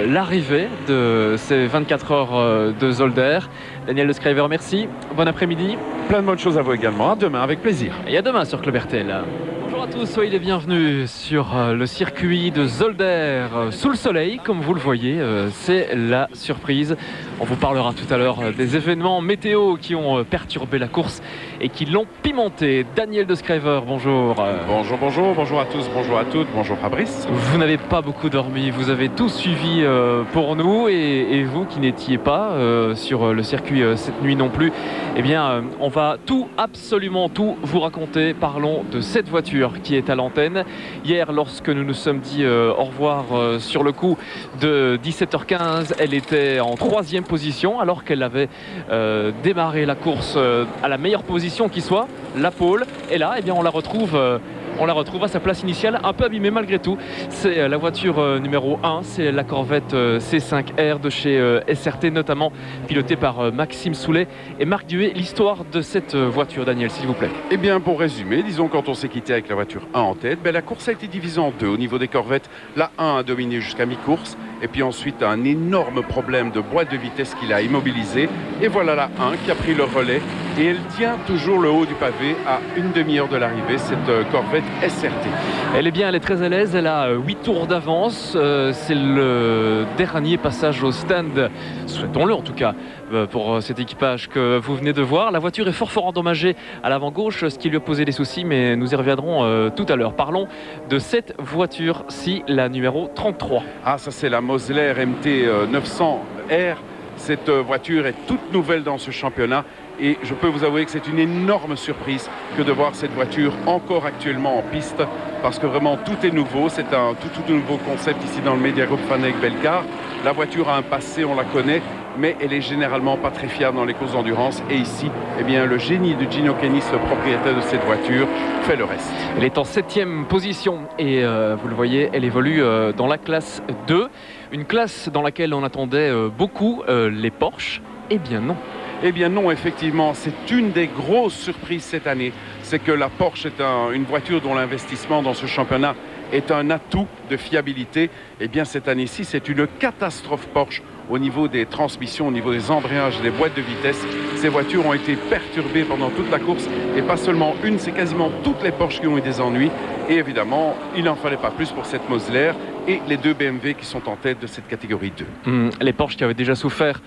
l'arrivée de ces 24 heures de Zolder. Daniel De Schrijver, merci. Bon après-midi. Plein de bonnes choses à vous également. À demain, avec plaisir. Et à demain sur Club RTL. Bonjour à tous, soyez les bienvenus sur le circuit de Zolder sous le soleil. Comme vous le voyez, c'est la surprise. On vous parlera tout à l'heure des événements météo qui ont perturbé la course et qui l'ont pimenté. Daniel De Schrijver, bonjour. Bonjour à tous, bonjour à toutes, bonjour Fabrice. Vous n'avez pas beaucoup dormi, vous avez tout suivi pour nous et vous qui n'étiez pas sur le circuit cette nuit non plus, eh bien on va tout, absolument tout vous raconter. Parlons de cette voiture qui est à l'antenne. Hier, lorsque nous nous sommes dit au revoir sur le coup de 17h15, elle était en 3e position alors qu'elle avait démarré la course à la meilleure position qui soit, la pole. Et là, eh bien, on la retrouve à sa place initiale, un peu abîmée malgré tout. C'est la voiture numéro 1, c'est la Corvette C5R de chez SRT, notamment pilotée par Maxime Soulet et Marc Duet. L'histoire de cette voiture, Daniel, s'il vous plaît. Eh bien, pour résumer, disons quand on s'est quitté avec la voiture 1 en tête, la course a été divisée en deux au niveau des Corvettes. La 1 a dominé jusqu'à mi-course et puis ensuite un énorme problème de boîte de vitesse qui l'a immobilisé. Et voilà la 1 qui a pris le relais et elle tient toujours le haut du pavé à une demi-heure de l'arrivée, cette Corvette SRT. Elle est très à l'aise, elle a 8 tours d'avance. C'est le dernier passage au stand, souhaitons-le en tout cas, pour cet équipage que vous venez de voir. La voiture est fort endommagée à l'avant gauche, ce qui lui a posé des soucis, mais nous y reviendrons tout à l'heure. Parlons de cette voiture-ci, la numéro 33. Ah, ça c'est la Mosler MT 900R. Cette voiture est toute nouvelle dans ce championnat et je peux vous avouer que c'est une énorme surprise que de voir cette voiture encore actuellement en piste parce que vraiment tout est nouveau, c'est un tout nouveau concept ici dans le Media Group Van Dyke Belcar. La voiture a un passé, on la connaît, mais elle est généralement pas très fiable dans les courses d'endurance et ici, eh bien, le génie de Gino Kennis, le propriétaire de cette voiture, fait le reste. Elle est en 7e position et vous le voyez, elle évolue dans la classe 2, une classe dans laquelle on attendait beaucoup les Porsche. Eh bien non. Eh bien non, effectivement, c'est une des grosses surprises cette année. C'est que la Porsche est une voiture dont l'investissement dans ce championnat est un atout de fiabilité. Eh bien cette année-ci, c'est une catastrophe Porsche au niveau des transmissions, au niveau des embrayages et des boîtes de vitesse. Ces voitures ont été perturbées pendant toute la course et pas seulement une, c'est quasiment toutes les Porsche qui ont eu des ennuis. Et évidemment, il n'en fallait pas plus pour cette Mosler et les deux BMW qui sont en tête de cette catégorie 2. Les Porsche qui avaient déjà souffert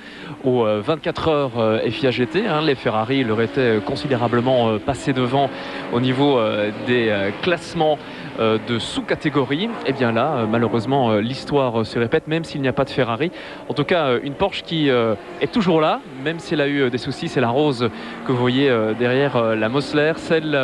aux 24 heures FIA GT, les Ferrari leur étaient considérablement passés devant au niveau des classements de sous-catégorie. Et bien là, malheureusement, l'histoire se répète, même s'il n'y a pas de Ferrari. En tout cas, une Porsche qui est toujours là, même si elle a eu des soucis. C'est la rose que vous voyez derrière la Mosler, celle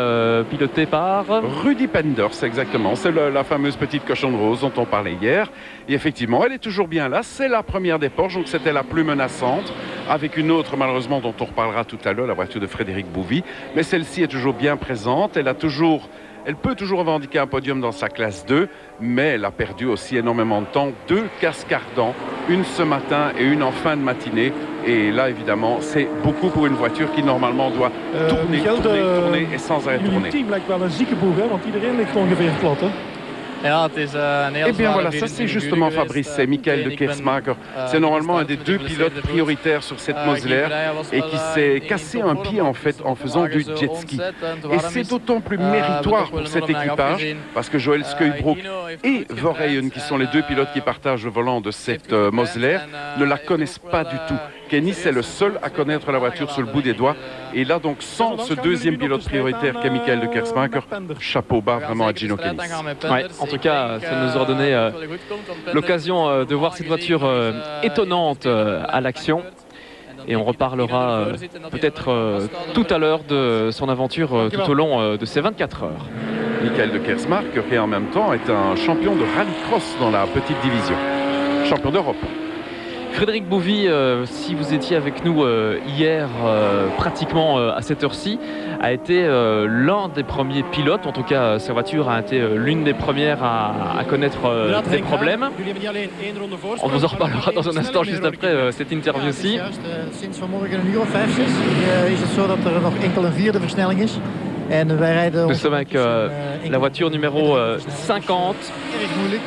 pilotée par Rudy Penders, exactement. C'est la fameuse petite cochonne rose dont on parlait hier. Et effectivement, elle est toujours bien là. C'est la première des Porsche, donc c'était la plus menaçante, avec une autre, malheureusement, dont on reparlera tout à l'heure, la voiture de Frédéric Bouvy. Mais celle-ci est toujours bien présente. Elle peut toujours revendiquer un podium dans sa classe 2, mais elle a perdu aussi énormément de temps. 2 casques ardents, une ce matin et une en fin de matinée. Et là, évidemment, c'est beaucoup pour une voiture qui normalement doit tourner et sans arrêt tourner. Team lijkt wel een zieke boeg, hè? Want iedereen ligt ongeveer plat. Hè? Ja, het is een heel Eh bien voilà, ça 24 c'est uur justement geweest. Fabrice, c'est Michael de Kersmaker. C'est normalement un des deux pilotes prioritaires sur cette Mosler et qui s'est cassé un pied en fait en faisant du jet ski. Et c'est d'autant plus méritoire pour cet équipage parce que Joël Skøybroek et Verheyen, qui sont les deux pilotes qui partagent le volant de cette Mosler, ne la connaissent pas du tout. Kenny, c'est le seul à connaître la voiture sur le bout des doigts. Et là, donc, sans ce deuxième pilote prioritaire qu'est Michael de Kersmaker, chapeau bas vraiment à Gino Kennis. Ouais, en tout cas, ça nous aura donné l'occasion de voir cette voiture étonnante à l'action. Et on reparlera peut-être tout à l'heure de son aventure tout au long de ces 24 heures. Michael de Kersmaker, qui en même temps est un champion de rallycross dans la petite division. Champion d'Europe. Frédéric Bouvy, si vous étiez avec nous hier, pratiquement à cette heure-ci, a été l'un des premiers pilotes. En tout cas, sa voiture a été l'une des premières à connaître des problèmes. On vous en reparlera dans un instant, juste après cette interview-ci. Sinds vanmorgen een uur of 5, 6 is het zo dat er nog enkel een vierde versnelling is. En wij rijden Nous sommes avec la voiture numéro 50. erg moeilijk.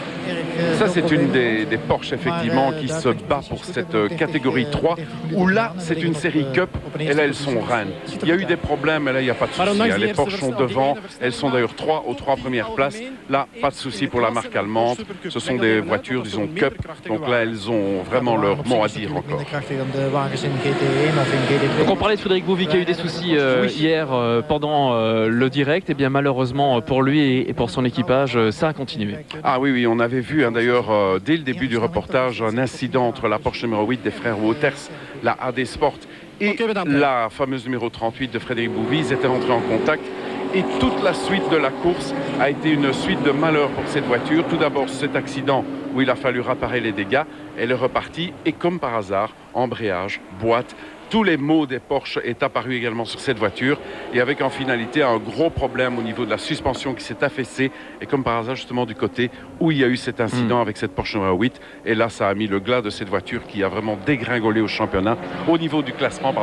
Ça, c'est une des Porsche, effectivement, qui se bat pour cette catégorie 3, où là, c'est une série Cup, et là, elles sont reines. Il y a eu des problèmes, mais là, il n'y a pas de souci. Les Porsche sont devant, elles sont d'ailleurs 3 aux 3 premières places. Là, pas de souci pour la marque allemande. Ce sont des voitures, disons, Cup, donc là, elles ont vraiment leur mot à dire encore. Donc on parlait de Frédéric Bouvy qui a eu des soucis hier pendant le direct. Et bien malheureusement pour lui et pour son équipage, ça a continué. Ah oui, on avait vu d'ailleurs dès le début du reportage un incident entre la Porsche numéro 8 des frères Wouters, la AD Sport, et la fameuse numéro 38 de Frédéric Bouvy. Ils étaient rentrés en contact. Et toute la suite de la course a été une suite de malheurs pour cette voiture. Tout d'abord, cet accident où il a fallu réparer les dégâts. Elle est repartie et comme par hasard, embrayage, boîte, tous les maux des Porsche est apparu également sur cette voiture et avec en finalité un gros problème au niveau de la suspension qui s'est affaissée et comme par hasard justement du côté où il y a eu cet incident avec cette Porsche numéro 8 et là ça a mis le glas de cette voiture qui a vraiment dégringolé au championnat. Au niveau du classement,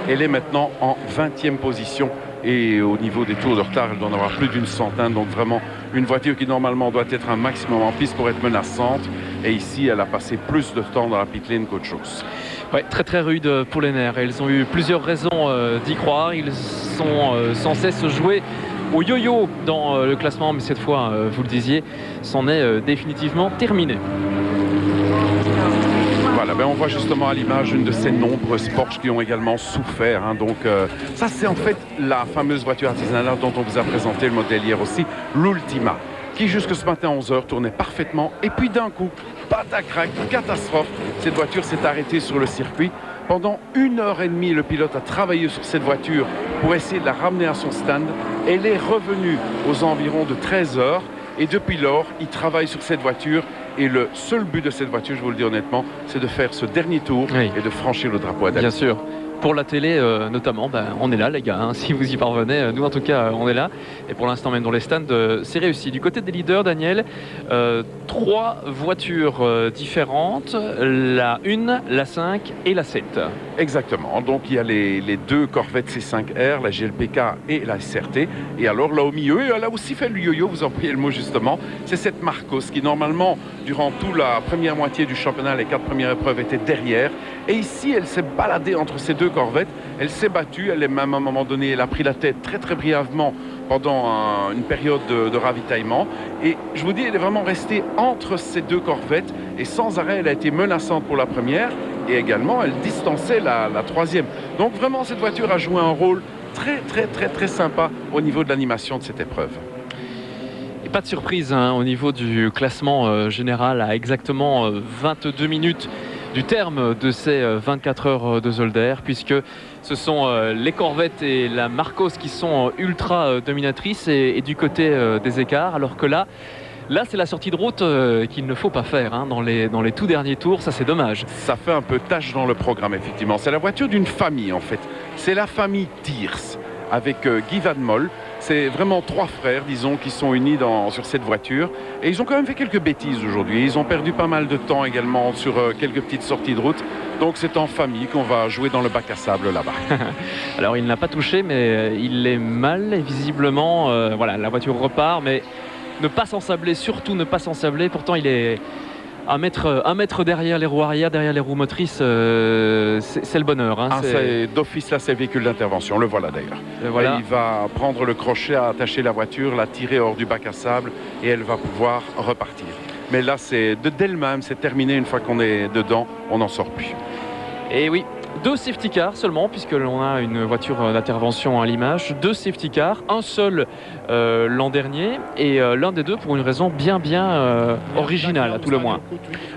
elle est maintenant en 20e position et au niveau des tours de retard, elle doit en avoir plus d'une centaine, donc vraiment une voiture qui normalement doit être un maximum en piste pour être menaçante et ici elle a passé plus de temps dans la pit lane qu'autre chose. Ouais, très rude pour les nerfs. Ils ont eu plusieurs raisons d'y croire. Ils sont sans cesse joués au yo-yo dans le classement, mais cette fois, vous le disiez, c'en est définitivement terminé. Voilà, on voit justement à l'image une de ces nombreuses Porsche qui ont également souffert. Donc ça, c'est en fait la fameuse voiture artisanale dont on vous a présenté le modèle hier aussi, l'Ultima, qui jusque ce matin à 11h tournait parfaitement. Et puis d'un coup, patacrac, catastrophe, cette voiture s'est arrêtée sur le circuit. Pendant 1h30, le pilote a travaillé sur cette voiture pour essayer de la ramener à son stand. Elle est revenue aux environs de 13h. Et depuis lors, il travaille sur cette voiture. Et le seul but de cette voiture, je vous le dis honnêtement, c'est de faire ce dernier tour et de franchir le drapeau à David. Bien sûr. pour la télé notamment, on est là les gars, hein, si vous y parvenez, nous en tout cas on est là, et pour l'instant même dans les stands c'est réussi. Du côté des leaders, Daniel, 3 voitures différentes, la 1, la 5 et la 7. Exactement, donc il y a les 2 Corvette C5R, la GLPK et la SRT, et alors là au milieu, elle a aussi fait le yo-yo, vous employez le mot justement, c'est cette Marcos qui normalement durant toute la première moitié du championnat, les 4 premières épreuves étaient derrière, et ici elle s'est baladée entre ces 2 Corvettes, elle s'est battue, elle est même à un moment donné, elle a pris la tête très très brièvement pendant une période de ravitaillement, et je vous dis, elle est vraiment restée entre ces 2 Corvettes, et sans arrêt elle a été menaçante pour la première, et également elle distançait la troisième. Donc vraiment cette voiture a joué un rôle très sympa au niveau de l'animation de cette épreuve. Et pas de surprise hein, au niveau du classement général à exactement 22 minutes du terme de ces 24 heures de Zolder, puisque ce sont les Corvettes et la Marcos qui sont ultra dominatrices et du côté des écarts, alors que là c'est la sortie de route qu'il ne faut pas faire hein, dans les tout derniers tours, ça c'est dommage. Ça fait un peu tâche dans le programme effectivement, c'est la voiture d'une famille en fait, c'est la famille Thiers avec Guy Van Mol. C'est vraiment 3 frères, disons, qui sont unis sur cette voiture. Et ils ont quand même fait quelques bêtises aujourd'hui. Ils ont perdu pas mal de temps également sur quelques petites sorties de route. Donc c'est en famille qu'on va jouer dans le bac à sable là-bas. Alors il n'a pas touché, mais il est mal. Et visiblement, voilà, la voiture repart. Mais ne pas s'ensabler, surtout ne pas s'ensabler. Pourtant, il est un mètre derrière les roues arrière, derrière les roues motrices, c'est le bonheur. Hein, d'office, là, c'est le véhicule d'intervention. Le voilà d'ailleurs. Voilà. Il va prendre le crochet, attacher la voiture, la tirer hors du bac à sable et elle va pouvoir repartir. Mais là, c'est d'elle-même, c'est terminé. Une fois qu'on est dedans, on n'en sort plus. Et oui. 2 safety cars seulement, puisque l'on a une voiture d'intervention à l'image. 2 safety cars, un seul l'an dernier, et l'un des 2 pour une raison bien originale, à tout le moins.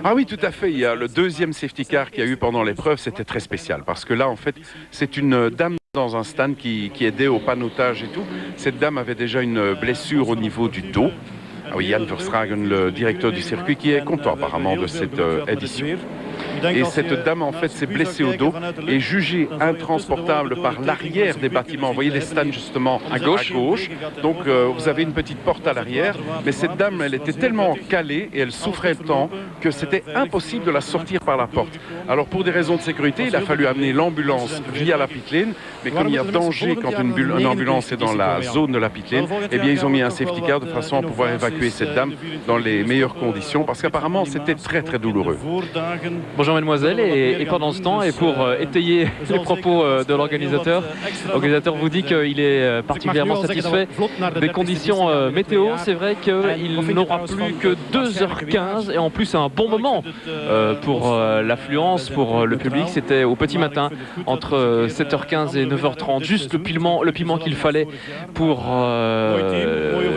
Ah oui, tout à fait. Il y a le 2e safety car qu'il y a eu pendant l'épreuve, c'était très spécial, parce que là, en fait, c'est une dame dans un stand qui aidait au panotage et tout. Cette dame avait déjà une blessure au niveau du dos. Ah oui, Jan Verstragen, le directeur du circuit, qui est content apparemment de cette édition. Et cette dame en fait s'est blessée au dos et jugée intransportable par l'arrière des bâtiments. Vous voyez les stands justement à gauche. Donc vous avez une petite porte à l'arrière, mais cette dame elle était tellement calée et elle souffrait tant que c'était impossible de la sortir par la porte. Alors pour des raisons de sécurité, il a fallu amener l'ambulance via la pit lane, mais comme il y a danger quand une ambulance est dans la zone de la pit lane, eh bien ils ont mis un safety car de façon à pouvoir évacuer cette dame dans les meilleures conditions, parce qu'apparemment c'était très douloureux. Bonjour mademoiselle, et pendant ce temps, et pour étayer les propos de l'organisateur vous dit qu'il est particulièrement satisfait des conditions météo. C'est vrai qu'il n'aura plus que 2h15 et en plus un bon moment pour l'affluence, pour le public. C'était au petit matin entre 7h15 et 9h30, juste le piment qu'il fallait pour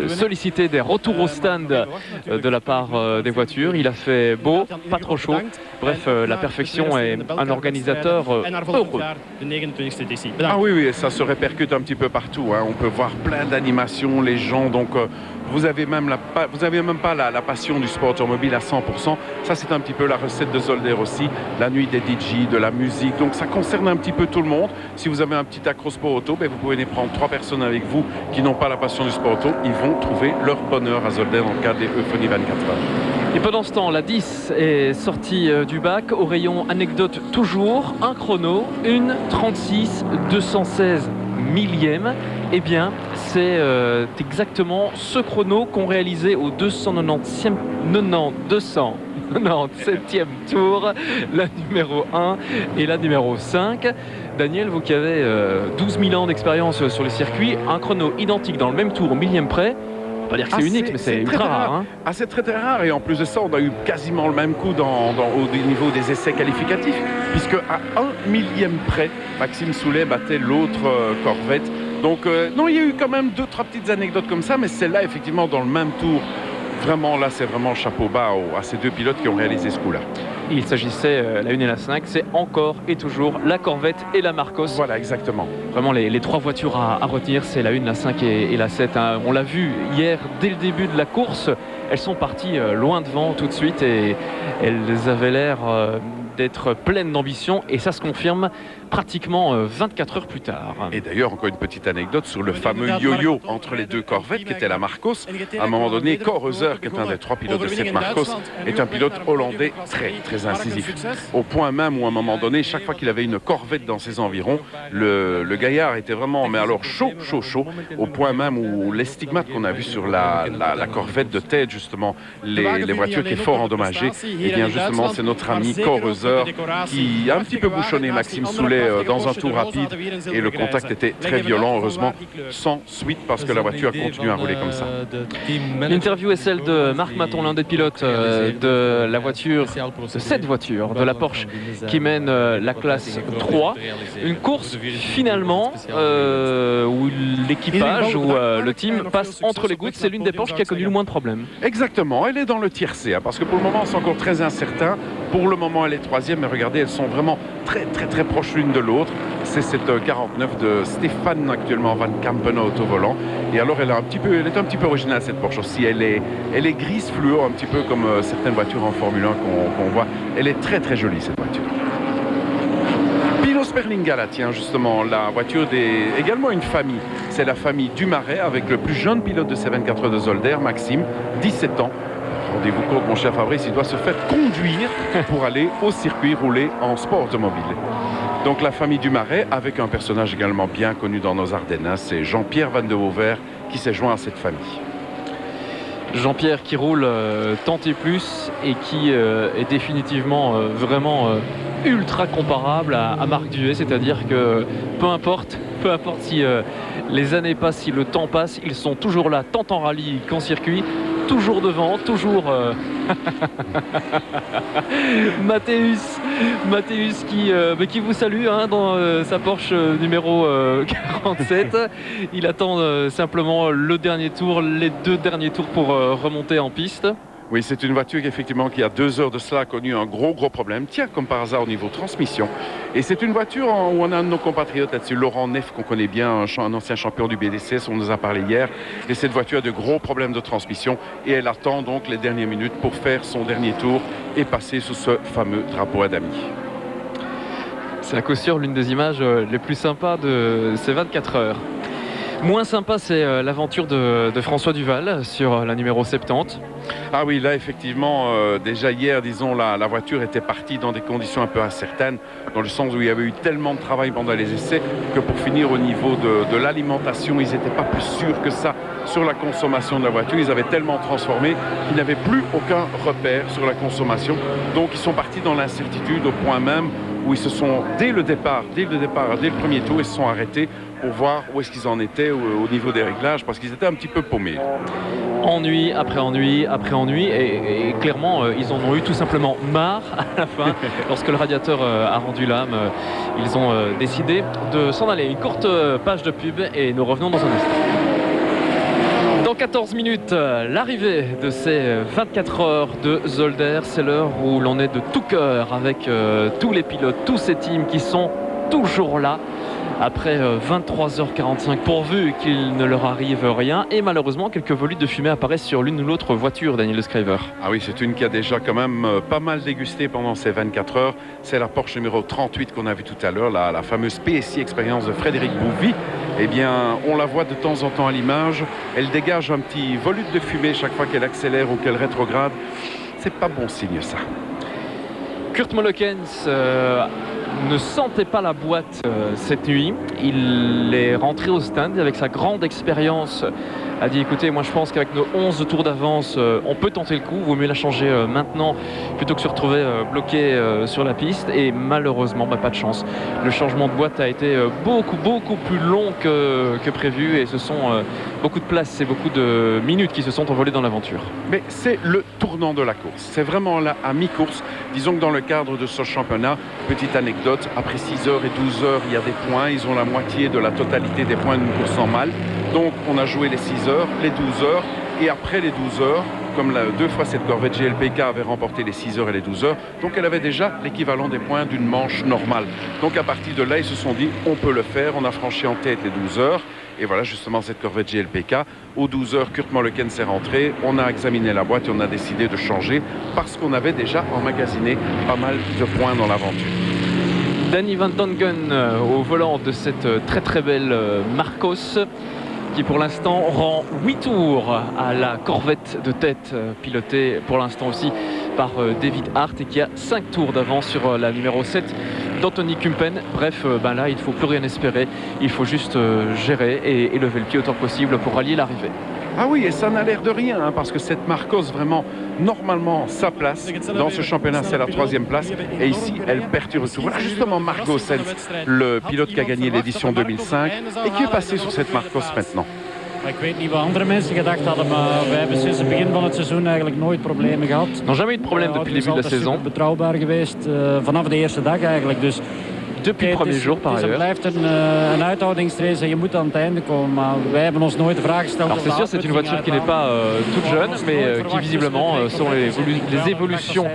solliciter des retours au stand de la part des voitures. Il a fait beau, pas trop chaud. Bref, la perfection est un organisateur heureux. Ah oui, ça se répercute un petit peu partout. Hein. On peut voir plein d'animations, les gens. Donc, vous avez même pas la passion du sport automobile à 100%. Ça, c'est un petit peu la recette de Zolder aussi. La nuit des DJ, de la musique. Donc, ça concerne un petit peu tout le monde. Si vous avez un petit accro sport auto, vous pouvez les prendre 3 personnes avec vous qui n'ont pas la passion du sport auto. Ils vont trouver leur bonheur à Zolder dans le cadre des Euphonie 24 heures. Et pendant ce temps, la 10 est sortie du bac au rayon anecdote toujours. Un chrono, 1:36,216 millième. Eh bien, c'est exactement ce chrono qu'ont réalisé au 297e tour la numéro 1 et la numéro 5. Daniel, vous qui avez 12 000 ans d'expérience sur les circuits, un chrono identique dans le même tour au millième près. On va pas dire que c'est unique, mais c'est ultra rare. Hein. Ah, c'est très rare. Et en plus de ça, on a eu quasiment le même coup au niveau des essais qualificatifs, puisque à 1 millième près, Maxime Soulet battait l'autre Corvette. Donc non, il y a eu quand même 2-3 petites anecdotes comme ça, mais celle-là, effectivement, dans le même tour. Vraiment, là, c'est vraiment chapeau bas à ces 2 pilotes qui ont réalisé ce coup-là. Il s'agissait, la 1 et la 5, c'est encore et toujours la Corvette et la Marcos. Voilà, exactement. Vraiment, les 3 voitures à retenir, c'est la 1, la 5 et la 7. Hein. On l'a vu hier, dès le début de la course, elles sont parties loin devant tout de suite et elles avaient l'air d'être pleine d'ambition et ça se confirme pratiquement 24 heures plus tard. Et d'ailleurs, encore une petite anecdote sur le fameux yo-yo entre les deux corvettes qui était la Marcos. À un moment donné, Korreuser, qui est un des 3 pilotes de cette Marcos, est un pilote hollandais très incisif. Au point même où à un moment donné, chaque fois qu'il avait une corvette dans ses environs, le gaillard était vraiment, mais alors chaud, au point même où les stigmates qu'on a vus sur la corvette de tête, justement, les voitures qui est fort endommagées, et bien justement c'est notre ami Korreuser qui a un petit peu bouchonné Maxime Soulet dans un tour rapide et le contact était très violent, heureusement sans suite parce que la voiture a continué à rouler comme ça. L'interview est celle de Marc Maton, l'un des pilotes de la voiture, de cette voiture, de la Porsche qui mène la classe 3. Une course finalement où l'équipage, où le team passe entre les gouttes. C'est l'une des Porsche qui a connu le moins de problèmes. Exactement, elle est dans le tiercé, parce que pour le moment c'est encore très incertain. Pour le moment elle est 3e, mais regardez, elles sont vraiment très proches l'une de l'autre. C'est cette 49 de Stéphane actuellement Van Kampen au volant. Et alors elle est un petit peu originale cette Porsche aussi. Elle est grise fluo, un petit peu comme certaines voitures en Formule 1 qu'on voit. Elle est très jolie cette voiture. Pino Sperlinga, là, tiens, justement, la voiture également une famille. C'est la famille Dumaret avec le plus jeune pilote de ces 24 heures de Zolder, Maxime, 17 ans. Rendez-vous compte, mon cher Fabrice, il doit se faire conduire pour aller au circuit rouler en sport automobile. Donc la famille Dumaret, avec un personnage également bien connu dans nos Ardennes, c'est Jean-Pierre Van de Vauvert qui s'est joint à cette famille. Jean-Pierre qui roule tant et plus et qui est définitivement vraiment ultra comparable à Marc Duet, c'est-à-dire que peu importe si les années passent, si le temps passe, ils sont toujours là, tant en rallye qu'en circuit, toujours devant, toujours Mathéus qui vous salue dans sa Porsche numéro 47. Il attend simplement le dernier tour, les 2 derniers tours pour remonter en piste. Oui, c'est une voiture qui a 2 heures de cela a connu un gros problème. Tiens, comme par hasard au niveau transmission. Et c'est une voiture où on a un de nos compatriotes là-dessus, Laurent Neff, qu'on connaît bien, un ancien champion du BDCS, on nous a parlé hier. Et cette voiture a de gros problèmes de transmission et elle attend donc les dernières minutes pour faire son dernier tour et passer sous ce fameux drapeau à damier. C'est à coup sûr l'une des images les plus sympas de ces 24 heures. Moins sympa, c'est l'aventure de François Duval sur la numéro 70. Ah oui, là effectivement, déjà hier, disons, la voiture était partie dans des conditions un peu incertaines, dans le sens où il y avait eu tellement de travail pendant les essais que pour finir au niveau de l'alimentation, ils n'étaient pas plus sûrs que ça sur la consommation de la voiture. Ils avaient tellement transformé qu'ils n'avaient plus aucun repère sur la consommation. Donc ils sont partis dans l'incertitude au point même où ils se sont, dès le premier tour, ils se sont arrêtés pour voir où est-ce qu'ils en étaient au niveau des réglages, parce qu'ils étaient un petit peu paumés. Ennui après ennui après ennui, et clairement ils en ont eu tout simplement marre à la fin. Lorsque le radiateur a rendu l'âme, ils ont décidé de s'en aller. Une courte page de pub et nous revenons dans un instant. Dans 14 minutes, l'arrivée de ces 24 heures de Zolder. C'est l'heure où l'on est de tout cœur avec tous les pilotes, tous ces teams qui sont toujours là après 23h45, pourvu qu'il ne leur arrive rien. Et malheureusement, quelques volutes de fumée apparaissent sur l'une ou l'autre voiture, Daniel Descriver. Ah oui, c'est une qui a déjà quand même pas mal dégusté pendant ces 24 heures. C'est la Porsche numéro 38 qu'on a vue tout à l'heure, la fameuse PSI Expérience de Frédéric Bouvy. Eh bien, on la voit de temps en temps à l'image. Elle dégage un petit volute de fumée chaque fois qu'elle accélère ou qu'elle rétrograde. C'est pas bon signe, ça. Kurt Mollekens ne sentait pas la boîte cette nuit. Il est rentré au stand avec sa grande expérience. A dit écoutez, moi je pense qu'avec nos 11 tours d'avance, on peut tenter le coup. Vaut mieux la changer maintenant plutôt que se retrouver bloqué sur la piste. Et malheureusement, pas de chance. Le changement de boîte a été beaucoup plus long que prévu. Et ce sont beaucoup de places et beaucoup de minutes qui se sont envolées dans l'aventure. Mais c'est le tournant de la course. C'est vraiment là à mi-course. Disons que dans le cadre de ce championnat, petite anecdote, après 6 heures et 12 heures, il y a des points. Ils ont la moitié de la totalité des points d'une course normale. Donc on a joué les 6 heures, les 12 heures, et après les 12 heures, comme deux fois cette Corvette GLPK avait remporté les 6 heures et les 12 heures, donc elle avait déjà l'équivalent des points d'une manche normale. Donc à partir de là, ils se sont dit, on peut le faire, on a franchi en tête les 12 heures. Et voilà justement cette Corvette GLPK. Aux 12 heures, Kurt Molleken s'est rentré, on a examiné la boîte et on a décidé de changer parce qu'on avait déjà emmagasiné pas mal de points dans l'aventure. Danny Van Dongen au volant de cette très très belle Marcos, qui pour l'instant rend 8 tours à la Corvette de tête, pilotée pour l'instant aussi par David Hart, et qui a 5 tours d'avance sur la numéro 7 d'Anthony Kumpen. Bref, là il ne faut plus rien espérer, il faut juste gérer et lever le pied autant que possible pour rallier l'arrivée. Ah oui, et ça n'a l'air de rien, hein, parce que cette Marcos, vraiment, normalement, sa place dans ce championnat, c'est la 3e place. Et ici, elle perturbe tout. Voilà justement Marc Goossens, le pilote qui a gagné l'édition 2005 et qui est passé sur cette Marcos maintenant. Ik weet niet wat andere mensen gedacht hadden, maar wij hebben sinds het begin van het seizoen eigenlijk nooit problemen gehad. N'ont jamais eu de problème depuis le début de la saison. Betrouwbaar geweest vanaf de eerste dag eigenlijk. Dus depuis le premier jour par ailleurs. Het blijft een uithoudingsrace en je moet aan het einde komen. Maar wij hebben ons nooit de vraag gesteld. Alors c'est sûr, c'est une voiture qui n'est pas toute jeune, mais qui visiblement selon les évolutions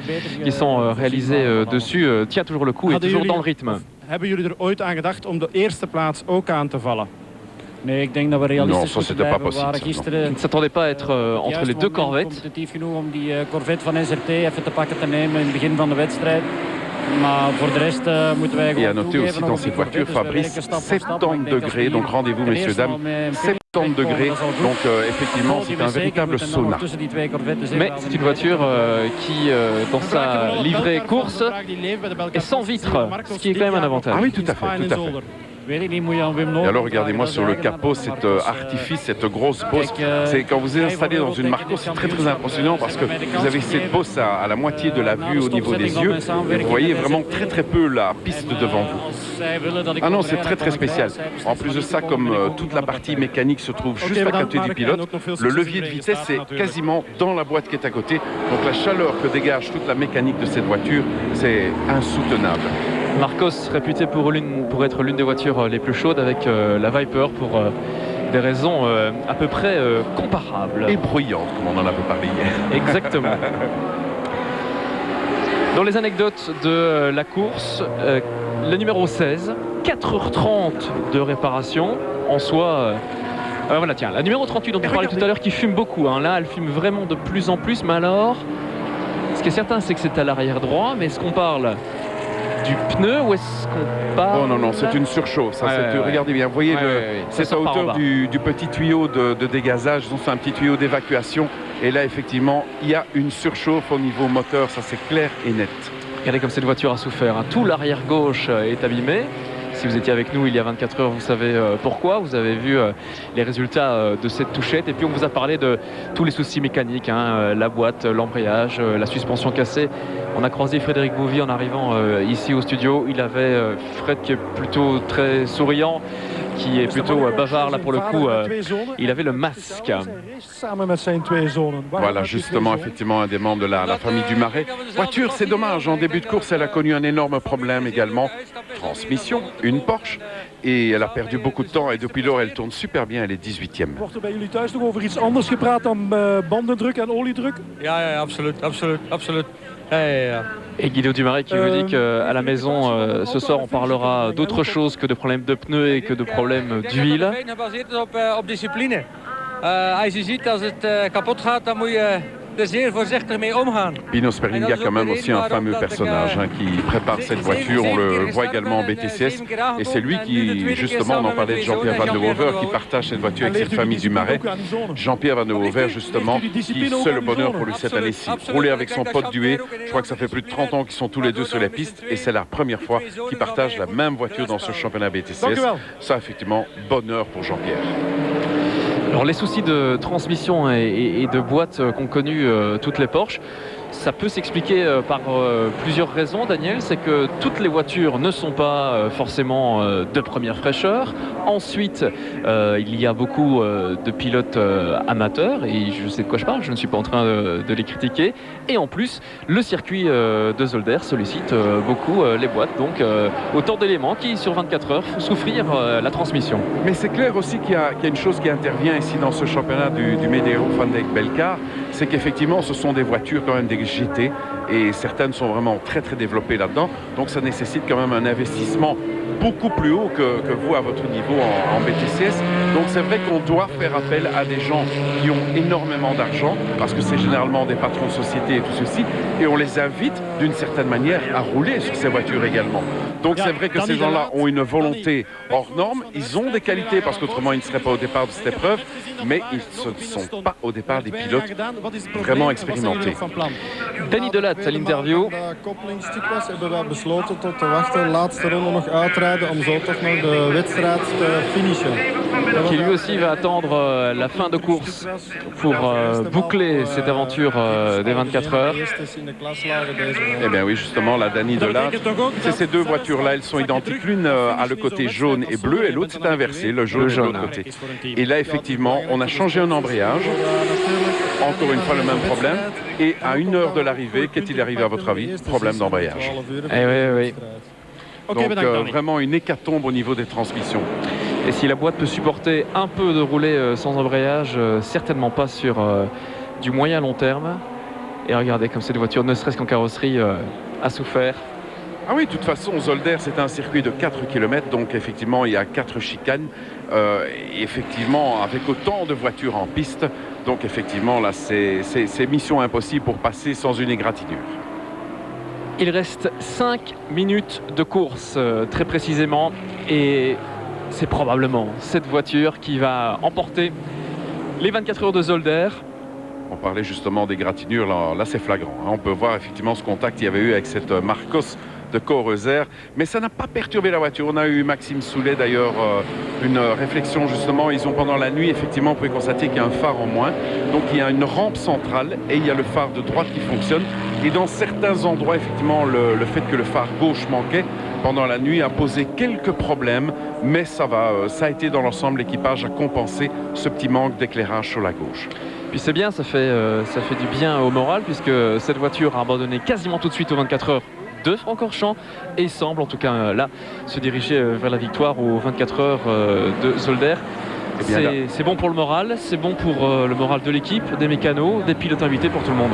qui sont réalisées dessus tient toujours le coup et toujours dans le rythme. Hebben jullie er ooit aan gedacht om de eerste plaats ook aan te vallen? Nee, ik denk dat we realistisch moeten blijven. We waren gisteren. Il ne s'attendait pas à être entre les deux Corvettes. Competitief genoeg om die Corvette van SRT even te pakken te nemen in het begin van de wedstrijd. Maar voor de rest moeten wij gewoon. Et à noter aussi dans cette voiture, Fabrice, 70 degrés, donc rendez-vous messieurs dames, 70 degrés, donc effectivement c'est un véritable sauna. Mais c'est une voiture qui, dans sa livrée course, est sans vitre, ce qui est quand même un avantage. Ah oui, tout à fait, tout à fait. Et alors regardez-moi sur le capot cet artifice, cette grosse bosse. C'est quand vous êtes installé dans une Marcos, c'est très très impressionnant parce que vous avez cette bosse à la moitié de la vue au niveau des yeux et vous voyez vraiment très très peu la piste devant vous. Ah non, c'est très très spécial. En plus de ça, comme toute la partie mécanique se trouve juste à côté du pilote, le levier de vitesse est quasiment dans la boîte qui est à côté. Donc la chaleur que dégage toute la mécanique de cette voiture, c'est insoutenable. Marcos réputée pour être l'une des voitures les plus chaudes avec la Viper pour des raisons à peu près comparables. Et bruyantes, comme on en avait parlé hier. Exactement. Dans les anecdotes de la course, le numéro 16, 4h30 de réparation, en soi... voilà, tiens, la numéro 38 dont on parlait tout à l'heure qui fume beaucoup. Hein. Là, elle fume vraiment de plus en plus, mais alors... Ce qui est certain, c'est que c'est à l'arrière droit, mais est-ce qu'on parle du pneu ou est-ce qu'on parle... Oh non, non, c'est une surchauffe. Ça, regardez bien, vous voyez, c'est à hauteur du petit tuyau de dégazage. Ils ont fait un petit tuyau d'évacuation. Et là, effectivement, il y a une surchauffe au niveau moteur. Ça, c'est clair et net. Regardez comme cette voiture a souffert. Hein. Tout l'arrière gauche est abîmé. Si vous étiez avec nous il y a 24 heures, vous savez pourquoi. Vous avez vu les résultats de cette touchette. Et puis on vous a parlé de tous les soucis mécaniques, hein, la boîte, l'embrayage, la suspension cassée. On a croisé Frédéric Bouvy en arrivant ici au studio. Il avait Fred qui est plutôt très souriant, qui est plutôt bavard là pour le coup. Il avait le masque. Voilà justement effectivement un des membres de la famille du Marais. Voiture, c'est dommage, en début de course elle a connu un énorme problème également. Transmission, une Porsche, et elle a perdu beaucoup de temps et depuis lors elle tourne super bien, elle est 18e. Wordt er bij jullie thuis nog over iets anders gepraat dan bandendruk en oliedruk? Ja, absoluut. Et Guido Dumaret qui nous dit qu'à la maison, ce soir, on parlera d'autre chose que de problèmes de pneus et que de problèmes d'huile. Op discipline. Als je ziet als het kapot gaat, dan moet je er zeer voorzichtig mee omgaan. Pino Sperlinga quand même aussi un fameux personnage qui prépare cette voiture, on le voit également en BTCS et c'est lui qui justement, on en parlait de Jean-Pierre Van de Wouver qui partage cette voiture avec cette famille du Marais. Jean-Pierre Van de Wouver justement qui c'est le bonheur pour lui cette année-ci, rouler avec son pote Duet. Je crois que ça fait plus de 30 ans qu'ils sont tous les deux sur les pistes et c'est la première fois qu'ils partagent la même voiture dans ce championnat BTCS. Ça effectivement, bonheur pour Jean-Pierre. Alors les soucis de transmission et de boîte qu'ont connu toutes les Porsche, ça peut s'expliquer par plusieurs raisons, Daniel. C'est que toutes les voitures ne sont pas forcément de première fraîcheur. Ensuite, il y a beaucoup de pilotes amateurs, et je sais de quoi je parle, je ne suis pas en train de les critiquer. Et en plus, le circuit de Zolder sollicite beaucoup les boîtes. Donc autant d'éléments qui, sur 24 heures, font souffrir la transmission. Mais c'est clair aussi qu'il y a une chose qui intervient ici dans ce championnat du Mediagroup Van Dijk Belcar, c'est qu'effectivement ce sont des voitures quand même des GT et certaines sont vraiment très très développées là-dedans. Donc ça nécessite quand même un investissement beaucoup plus haut que vous à votre niveau en BTCS. Donc c'est vrai qu'on doit faire appel à des gens qui ont énormément d'argent parce que c'est généralement des patrons de société et tout ceci et on les invite d'une certaine manière à rouler sur ces voitures également. Donc c'est vrai que ces gens-là ont une volonté hors norme, ils ont des qualités parce qu'autrement ils ne seraient pas au départ de cette épreuve, mais ils ne sont pas au départ des pilotes vraiment expérimentés. Danny Delatte à l'interview. Qui lui aussi va attendre la fin de course pour boucler cette aventure des 24 heures. Eh bien oui, justement, la Danny Delatte, c'est ces deux voitures-là, elles sont identiques. L'une a le côté jaune et bleu et l'autre c'est inversé, le jaune et de l'autre côté. Et là, effectivement, on a changé un embrayage. Encore une fois, le même problème. Et à 1 heure de l'arrivée, qu'est-il arrivé à votre avis? Problème d'embrayage. Eh oui. Donc vraiment une hécatombe au niveau des transmissions. Et si la boîte peut supporter un peu de rouler sans embrayage, certainement pas sur du moyen long terme. Et regardez comme cette voiture, ne serait-ce qu'en carrosserie, a souffert. Ah oui, de toute façon, Zolder, c'est un circuit de 4 km, donc effectivement, il y a 4 chicanes. Et effectivement, avec autant de voitures en piste, donc effectivement, là, c'est mission impossible pour passer sans une égratignure. Il reste 5 minutes de course, très précisément, et c'est probablement cette voiture qui va emporter les 24 heures de Zolder. On parlait justement des gratinures, là c'est flagrant. On peut voir effectivement ce contact qu'il y avait eu avec cette Marcos de Coreuser, mais ça n'a pas perturbé la voiture. On a eu Maxime Soulet d'ailleurs une réflexion justement. Ils ont pendant la nuit effectivement pu constater qu'il y a un phare en moins. Donc il y a une rampe centrale et il y a le phare de droite qui fonctionne. Et dans certains endroits effectivement le fait que le phare gauche manquait pendant la nuit a posé quelques problèmes, mais ça va. Ça a été dans l'ensemble, l'équipage a compensé ce petit manque d'éclairage sur la gauche. Puis c'est bien, ça fait du bien au moral puisque cette voiture a abandonné quasiment tout de suite aux 24 heures de Francorchamps et semble en tout cas là se diriger vers la victoire aux 24 heures de Zolder. C'est bon pour le moral, c'est bon pour le moral de l'équipe, des mécanos, des pilotes invités, pour tout le monde.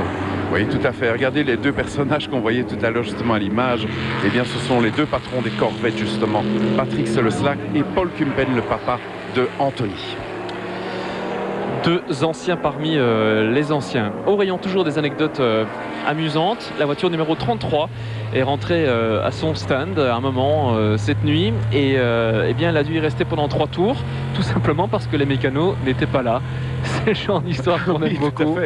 Oui, tout à fait. Regardez les deux personnages qu'on voyait tout à l'heure justement à l'image. Eh bien, ce sont les deux patrons des Corvettes justement, Patrick Seleslac et Paul Kumpen, le papa de Anthony. Deux anciens parmi les anciens. Au rayon toujours des anecdotes amusantes, la voiture numéro 33 est rentrée à son stand à un moment cette nuit et eh bien elle a dû y rester pendant 3 tours, tout simplement parce que les mécanos n'étaient pas là. C'est le genre d'histoire qu'on aime beaucoup.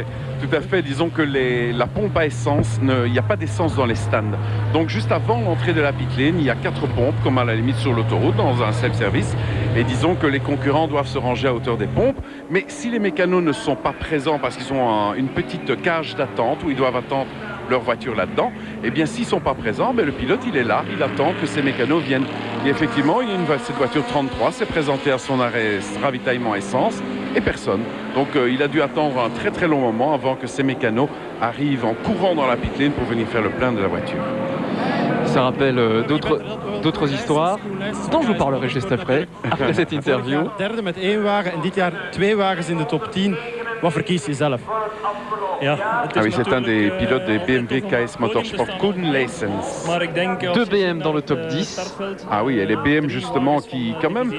Tout à fait. Disons que la pompe à essence, il n'y a pas d'essence dans les stands. Donc juste avant l'entrée de la pit lane, il y a 4 pompes, comme à la limite sur l'autoroute, dans un self-service. Et disons que les concurrents doivent se ranger à hauteur des pompes. Mais si les mécanos ne sont pas présents parce qu'ils ont une petite cage d'attente où ils doivent attendre leur voiture là-dedans, eh bien s'ils ne sont pas présents, le pilote il est là, il attend que ces mécanos viennent. Et effectivement, cette voiture 33 s'est présentée à son arrêt ravitaillement essence et personne. Donc il a dû attendre un très très long moment avant que ces mécanos arrivent en courant dans la pit lane pour venir faire le plein de la voiture. Ça rappelle d'autres histoires dont je vous parlerai juste après cette interview. Derde met 1 wagen en dit jaar 2 wagens in de top 10. Wat verkies je zelf? Ah oui, c'est un des pilotes des BMW KS Motorsport, Koen Leysens. 2 BM dans le top 10. Ah oui, et les BM justement qui quand même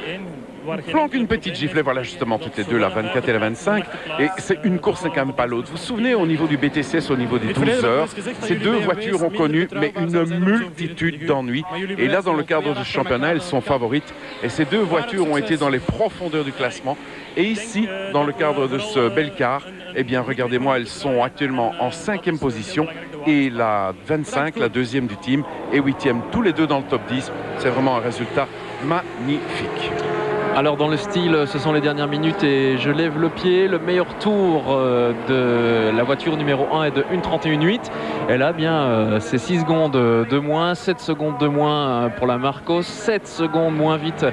flanquent une petite giflée, voilà justement toutes les deux, la 24 et la 25, et c'est une course et quand même pas l'autre. Vous vous souvenez au niveau du BTCS, au niveau des 12 heures, ces deux voitures ont connu mais une multitude d'ennuis, et là dans le cadre du championnat, elles sont favorites, et ces deux voitures ont été dans les profondeurs du classement, et ici, dans le cadre de ce Belcar, eh bien regardez-moi, elles sont actuellement en 5e position, et la 25, la deuxième du team, et 8e, tous les deux dans le top 10, c'est vraiment un résultat magnifique. Alors dans le style, ce sont les dernières minutes et je lève le pied. Le meilleur tour de la voiture numéro 1 est de 1:31.8. Et là, bien, c'est 6 secondes de moins, 7 secondes de moins pour la Marcos, 7 secondes moins vite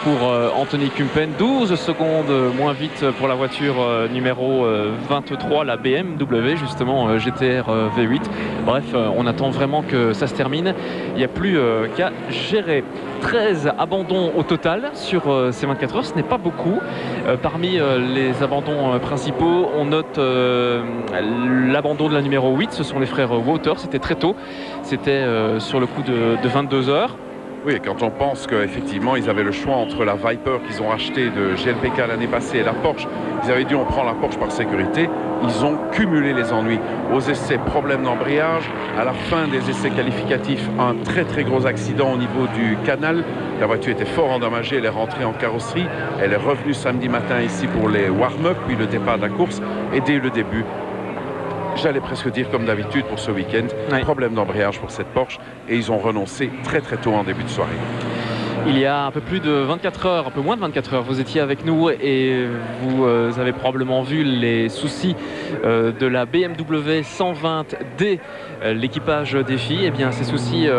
pour Anthony Kumpen, 12 secondes moins vite pour la voiture numéro 23, la BMW, justement GTR V8. Bref, on attend vraiment que ça se termine. Il n'y a plus qu'à gérer. 13 abandons au total sur ces ces 24 heures, ce n'est pas beaucoup. Parmi les abandons principaux, on note l'abandon de la numéro 8, ce sont les frères Wouters, c'était très tôt, c'était sur le coup de 22 heures. Oui, quand on pense qu'effectivement, ils avaient le choix entre la Viper qu'ils ont achetée de GLPK l'année passée et la Porsche, ils avaient dit on prend la Porsche par sécurité, ils ont cumulé les ennuis. Aux essais, problème d'embrayage, à la fin des essais qualificatifs, un très très gros accident au niveau du canal. La voiture était fort endommagée, elle est rentrée en carrosserie, elle est revenue samedi matin ici pour les warm-up, puis le départ de la course, et dès le début, j'allais presque dire comme d'habitude pour ce week-end, problème d'embrayage pour cette Porsche, et ils ont renoncé très très tôt en début de soirée. Il y a un peu plus de 24 heures, un peu moins de 24 heures, vous étiez avec nous et vous avez probablement vu les soucis de la BMW 120D, l'équipage des filles. Eh bien, ces soucis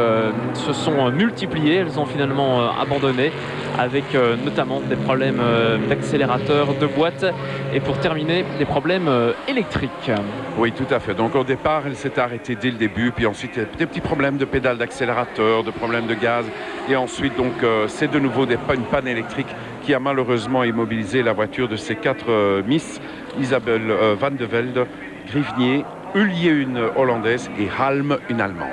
se sont multipliés, elles ont finalement abandonné avec notamment des problèmes d'accélérateur, de boîte et pour terminer, des problèmes électriques. Oui, tout à fait. Donc au départ, elle s'est arrêtée dès le début, puis ensuite des petits problèmes de pédale d'accélérateur, de problèmes de gaz, et ensuite donc c'est de nouveau une panne électrique qui a malheureusement immobilisé la voiture de ces 4 Miss, Isabelle Van de Velde, Grivnier, Hullier une Hollandaise et Halm une Allemande.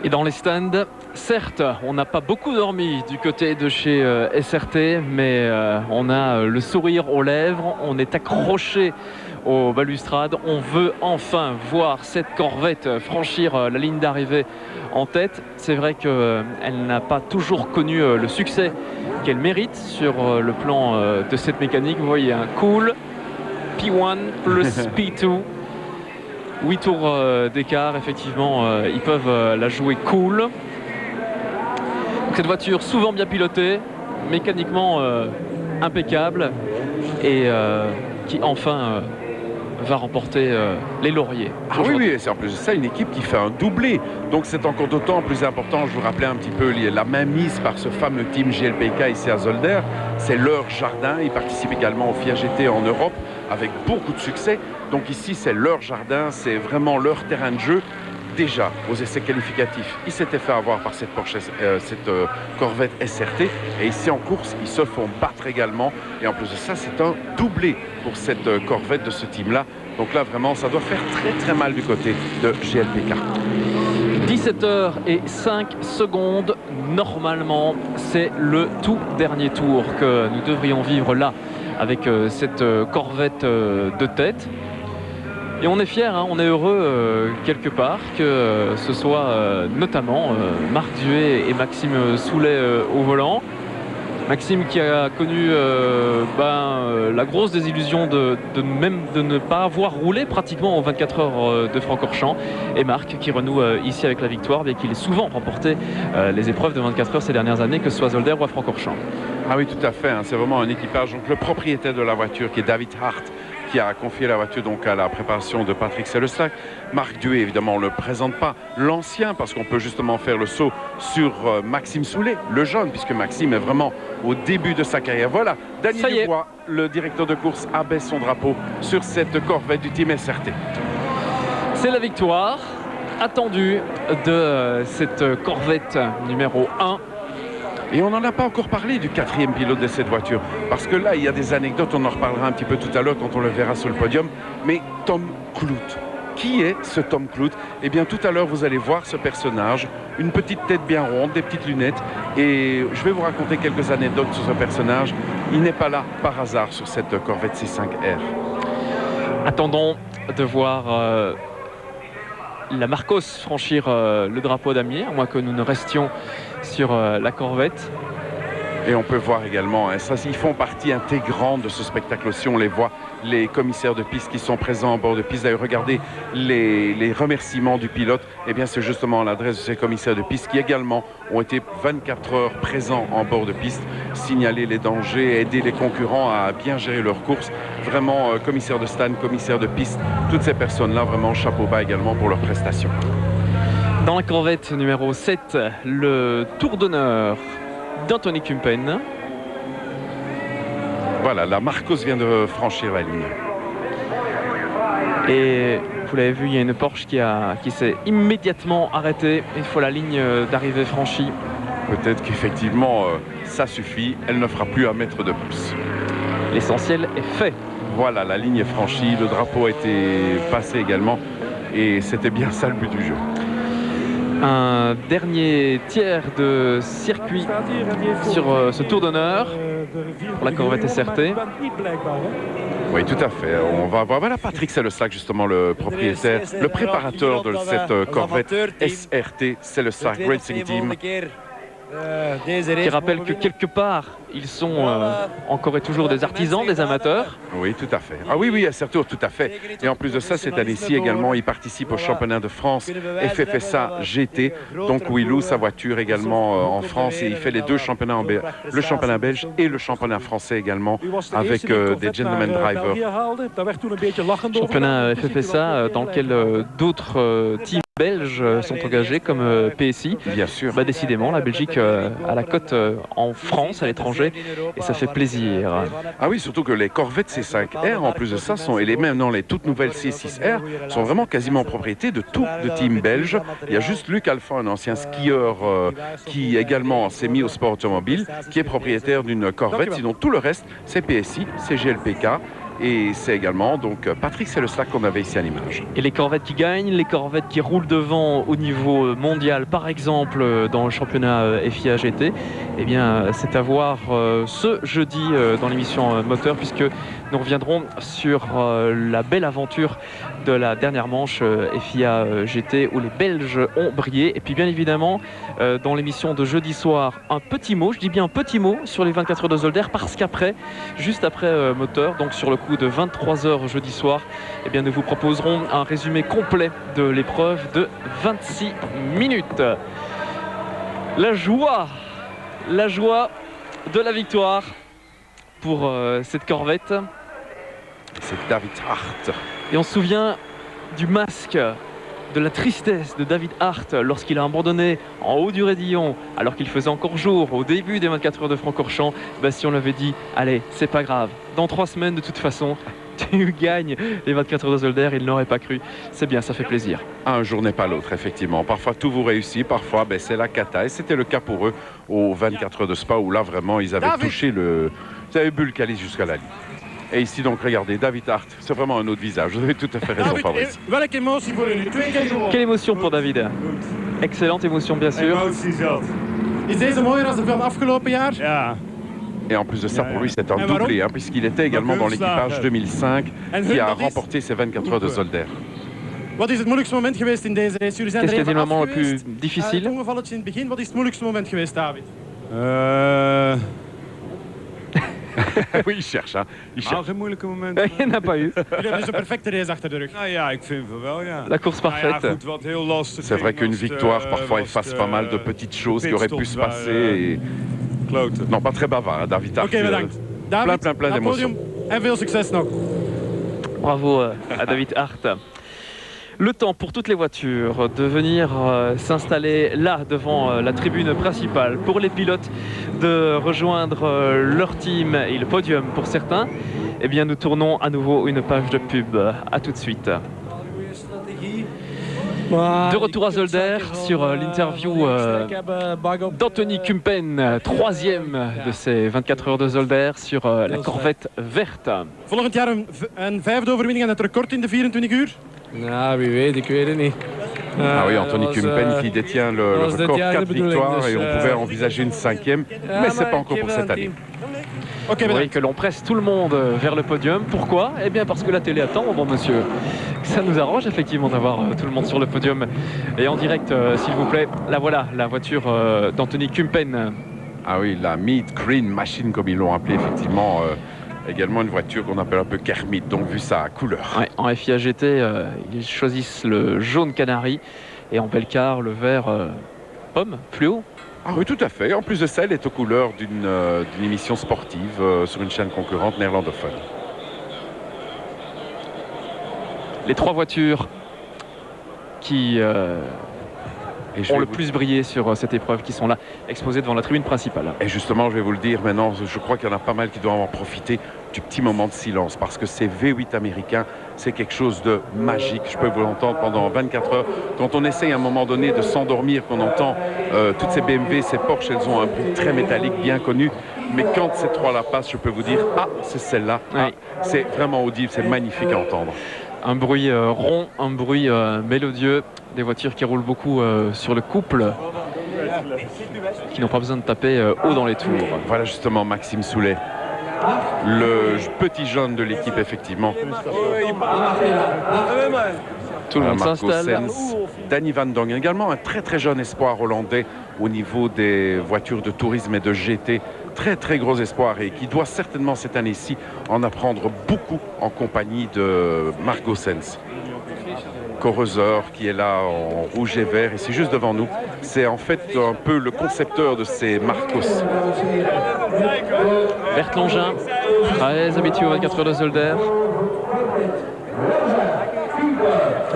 Et dans les stands, certes, on n'a pas beaucoup dormi du côté de chez SRT, mais on a le sourire aux lèvres, on est accroché aux balustrades. On veut enfin voir cette Corvette franchir la ligne d'arrivée en tête. C'est vrai qu'elle n'a pas toujours connu le succès qu'elle mérite sur le plan de cette mécanique. Vous voyez un cool P1 plus P2. 8 tours d'écart, effectivement, ils peuvent la jouer cool. Donc, cette voiture souvent bien pilotée, mécaniquement impeccable et qui enfin va remporter les lauriers. Ah oui, c'est en plus de ça une équipe qui fait un doublé. Donc c'est encore d'autant plus important. Je vous rappelais un petit peu la main mise par ce fameux team GLPK ici à Zolder. C'est leur jardin. Ils participent également au FIA GT en Europe avec beaucoup de succès. Donc ici, c'est leur jardin, c'est vraiment leur terrain de jeu. Déjà, aux essais qualificatifs, ils s'étaient fait avoir par cette Porsche, cette Corvette SRT. Et ici en course, ils se font battre également. Et en plus de ça, c'est un doublé pour cette Corvette de ce team-là. Donc là, vraiment, ça doit faire très très mal du côté de GLPK. 17h05. Normalement, c'est le tout dernier tour que nous devrions vivre là avec cette Corvette de tête. Et on est fiers, hein, on est heureux quelque part que ce soit notamment Marc Duet et Maxime Soulet au volant. Maxime qui a connu la grosse désillusion de ne pas avoir roulé pratiquement aux 24 heures de Francorchamps, et Marc qui renoue ici avec la victoire, mais qu'il ait souvent remporté les épreuves de 24 heures ces dernières années, que ce soit à Zolder ou à Francorchamps. Ah oui, tout à fait, hein, c'est vraiment un équipage. Donc le propriétaire de la voiture qui est David Hart, qui a confié la voiture donc à la préparation de Patrick Sellestack. Marc Duet, évidemment, on ne le présente pas. L'ancien, parce qu'on peut justement faire le saut sur Maxime Soulet, le jeune, puisque Maxime est vraiment au début de sa carrière. Voilà, Daniel Dubois, le directeur de course, abaisse son drapeau sur cette Corvette du team SRT. C'est la victoire attendue de cette Corvette numéro 1. Et on n'en a pas encore parlé du 4e pilote de cette voiture. Parce que là, il y a des anecdotes, on en reparlera un petit peu tout à l'heure quand on le verra sur le podium. Mais Tom Kloot. Qui est ce Tom Kloot? Eh bien, tout à l'heure, vous allez voir ce personnage. Une petite tête bien ronde, des petites lunettes. Et je vais vous raconter quelques anecdotes sur ce personnage. Il n'est pas là par hasard sur cette Corvette C5R. Attendons de voir la Marcos franchir le drapeau d'Amiens, à moins que nous ne restions sur la Corvette. Et on peut voir également, hein, ça, ils font partie intégrante de ce spectacle aussi. On les voit, les commissaires de piste qui sont présents à bord de piste. D'ailleurs, regardez les remerciements du pilote. Eh bien, c'est justement à l'adresse de ces commissaires de piste qui également ont été 24 heures présents en bord de piste, signaler les dangers, aider les concurrents à bien gérer leur course. Vraiment, commissaire de stand, commissaire de piste, toutes ces personnes-là, vraiment chapeau bas également pour leurs prestations. Dans la Corvette numéro 7, le tour d'honneur d'Anthony Kumpen. Voilà, la Marcos vient de franchir la ligne. Et vous l'avez vu, il y a une Porsche qui s'est immédiatement arrêtée une fois la ligne d'arrivée franchie. peut-être qu'effectivement, ça suffit. Elle ne fera plus 1 mètre de plus. L'essentiel est fait. Voilà, la ligne est franchie, le drapeau a été passé également. Et c'était bien ça le but du jeu. Un dernier tiers de circuit sur ce tour d'honneur pour la Corvette SRT. Oui, tout à fait. On va voir. Voilà, Patrick Sellesac, justement, le propriétaire, le préparateur de cette Corvette SRT, Sellesac Racing Team. Qui rappelle que quelque part, ils sont encore et toujours des artisans, des amateurs. Oui, tout à fait. Ah oui, oui, à Certour, tout à fait. Et en plus de ça, cette année-ci également, il participe au championnat de France FFSA GT. Donc où il loue sa voiture également en France et il fait les 2 championnats, le championnat belge et le championnat français également avec des gentleman drivers. Championnat FFSA dans lequel d'autres teams belges sont engagés comme PSI. Bien sûr. Bah, décidément, la Belgique a la cote en France, à l'étranger, et ça fait plaisir. Ah oui, surtout que les Corvettes C5R, en plus de ça, et même les toutes nouvelles C6R, sont vraiment quasiment en propriété de tout le team belge. Il y a juste Luc Alpha, un ancien skieur qui également s'est mis au sport automobile, qui est propriétaire d'une Corvette. Sinon, tout le reste, c'est PSI, c'est GLPK. Et c'est également donc Patrick Sellesac qu'on avait ici à l'image. Et les Corvettes qui gagnent, les Corvettes qui roulent devant au niveau mondial, par exemple dans le championnat FIA GT, eh bien c'est à voir ce jeudi dans l'émission Moteur, puisque nous reviendrons sur la belle aventure de la dernière manche FIA GT où les Belges ont brillé. Et puis bien évidemment dans l'émission de jeudi soir, un petit mot, je dis bien un petit mot sur les 24 heures de Zolder, parce qu'après, juste après Moteur, donc sur le coup de 23h jeudi soir, eh bien, nous vous proposerons un résumé complet de l'épreuve de 26 minutes. La joie de la victoire pour cette Corvette. C'est David Hart. Et on se souvient du masque, de la tristesse de David Hart lorsqu'il a abandonné en haut du Raidillon alors qu'il faisait encore jour au début des 24 heures de Francorchamps. Si on l'avait dit, allez, c'est pas grave, dans 3 semaines de toute façon tu gagnes les 24 heures de Zolder, il n'aurait pas cru. C'est bien, ça fait plaisir. Un jour n'est pas l'autre, effectivement. Parfois tout vous réussit, parfois c'est la cata. Et c'était le cas pour eux aux 24 heures de Spa où là vraiment ils avaient touché ils avaient bu le calice jusqu'à la ligne. Et ici donc regardez, David Hart, c'est vraiment un autre visage. Vous avez tout à fait raison, Fabrice. Quelle émotion pour David. Excellente émotion bien sûr. Is deze mooier dan van afgelopen jaar? Ja. Et en plus de ça, pour lui, c'est un doublé, puisqu'il était également dans l'équipage 2005 qui a remporté ces 24 heures de Zolder. Wat is het moeilijkste moment geweest in deze race? Jullie zijn Qu'est-ce er qui est even le moment le af geweest. plus difficile? Het ongevalletje in het begin, wat is het moeilijkste moment geweest, David? Oui, il cherche. Il cherche. Geen moeilijke moment. Il n'y en a pas eu. Jullie hebben dus een perfecte race achter de rug. Nou ja, ik vind van wel, ja. La course parfaite. Goed, wat heel lastig C'est vrai ging qu'une was, victoire, parfois, efface pas mal de petites choses qui auraient pu se passer. Et... Non, pas très bavard, David Hart. Oké, bedankt. David, plein d'émotions. En veel succes nog. Bravo à David Hart. Le temps pour toutes les voitures de venir s'installer là devant la tribune principale, pour les pilotes de rejoindre leur team et le podium pour certains. Eh bien nous tournons à nouveau une page de pub. À tout de suite. De retour à Zolder sur l'interview d'Anthony Kumpen, 3e de ces 24 heures de Zolder sur la Corvette verte. Volgend jaar een 5e overwinning en het record in de 24 uur? Nou, wie weet, ik weet het niet. Ah oui, Anthony Kumpen qui détient le record 4 victoires et on pouvait envisager une 5e, mais c'est pas encore pour cette année. Vous voyez que l'on presse tout le monde vers le podium. Pourquoi? Eh bien parce que la télé attend, bon monsieur. Ça nous arrange effectivement d'avoir tout le monde sur le podium. Et en direct, s'il vous plaît, la voilà, la voiture d'Anthony Kumpen. Ah oui, la Meat Green Machine comme ils l'ont appelé effectivement. Également une voiture qu'on appelle un peu Kermit, donc vu sa couleur. Ouais, en FIA GT, ils choisissent le jaune canari et en Belcar, le vert pomme, fluo. Ah oui, tout à fait. Et en plus de ça, elle est aux couleurs d'une émission sportive sur une chaîne concurrente néerlandophone. Les 3 voitures qui ont le plus brillé sur cette épreuve, qui sont là, exposées devant la tribune principale. Et justement, je vais vous le dire maintenant, je crois qu'il y en a pas mal qui doivent en profiter du petit moment de silence parce que ces V8 américains, c'est quelque chose de magique. Je peux vous l'entendre pendant 24 heures. Quand on essaye à un moment donné de s'endormir, qu'on entend toutes ces BMW, ces Porsche, elles ont un bruit très métallique, bien connu. Mais quand ces trois-là passent, je peux vous dire, ah, c'est celle-là. Ah, c'est vraiment audible, c'est magnifique à entendre. Un bruit rond, un bruit mélodieux. Des voitures qui roulent beaucoup sur le couple, qui n'ont pas besoin de taper haut dans les tours. Voilà justement Maxime Soulet, le petit jeune de l'équipe, effectivement. Tout le monde s'installe. Danny Van Dongen, également un très très jeune espoir hollandais au niveau des voitures de tourisme et de GT. Très très gros espoir et qui doit certainement cette année-ci en apprendre beaucoup en compagnie de Marc Goossens. Corroseur qui est là en rouge et vert et c'est juste devant nous. C'est en fait un peu le concepteur de ces Marcos. Bert Longin, très habitué aux 24 heures de Zolder.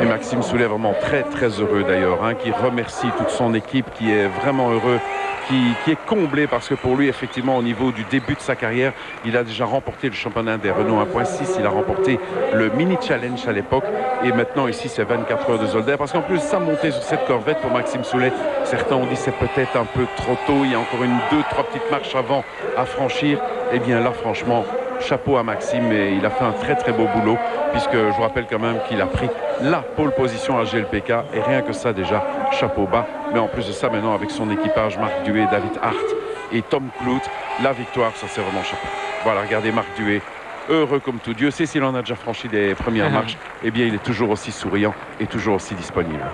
Et Maxime Soulet vraiment très très heureux d'ailleurs, hein, qui remercie toute son équipe, qui est vraiment heureux, qui est comblé parce que pour lui effectivement au niveau du début de sa carrière, il a déjà remporté le championnat des Renault 1.6, il a remporté le mini challenge à l'époque et maintenant ici c'est 24 heures de Zolder parce qu'en plus ça monter sur cette Corvette pour Maxime Soulet, certains ont dit c'est peut-être un peu trop tôt, il y a encore deux, trois petites marches avant à franchir. Et bien là franchement chapeau à Maxime et il a fait un très très beau boulot puisque je vous rappelle quand même qu'il a pris la pole position à GLPK et rien que ça déjà chapeau bas, mais en plus de ça maintenant avec son équipage Marc Duet, David Hart et Tom Kloot, la victoire ça c'est vraiment chapeau. Voilà, regardez Marc Duet heureux comme tout. Dieu sait s'il en a déjà franchi des premières marches, et bien il est toujours aussi souriant et toujours aussi disponible.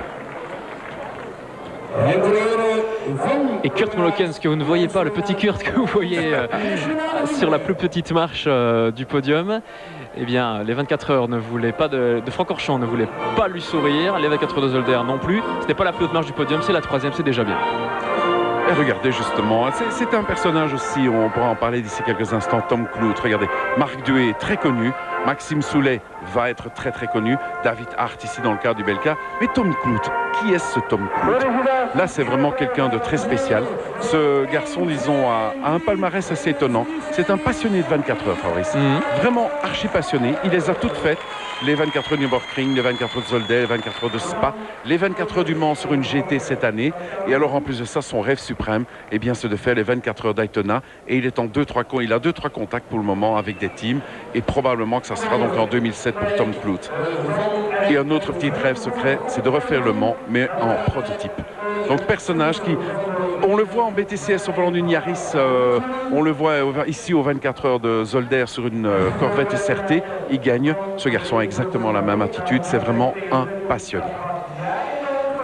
Et Kurt Molokens, que vous ne voyez pas, le petit Kurt que vous voyez sur la plus petite marche du podium, eh bien les 24 heures ne voulaient pas de Francorchamps ne voulaient pas lui sourire, les 24 heures de Zolder non plus. Ce n'est pas la plus haute marche du podium, c'est la troisième, c'est déjà bien. Et regardez justement, c'est un personnage aussi, on pourra en parler d'ici quelques instants, Tom Kloot. Regardez, Marc Duet est très connu, Maxime Soulet va être très très connu, David Hart ici dans le cadre du Belka, mais Tom Kloot, qui est ce Tom Kloot? Là c'est vraiment quelqu'un de très spécial. Ce garçon, disons, a un palmarès assez étonnant. C'est un passionné de 24 heures, Fabrice. Vraiment archi passionné, il les a toutes faites. Les 24 heures du Nürburgring, les 24 heures de Zolder, les 24 heures de Spa, les 24 heures du Mans sur une GT cette année. Et alors en plus de ça, son rêve suprême, eh bien, c'est de faire les 24 heures Daytona. Et il est en il a 2-3 contacts pour le moment avec des teams. Et probablement que ça sera donc en 2007 pour Tom Kloot. Et un autre petit rêve secret, c'est de refaire le Mans, mais en prototype. Donc personnage qui, on le voit en BTCS au volant d'une Yaris, on le voit ici aux 24 heures de Zolder sur une Corvette SRT, il gagne. Ce garçon a exactement la même attitude, c'est vraiment un passionné.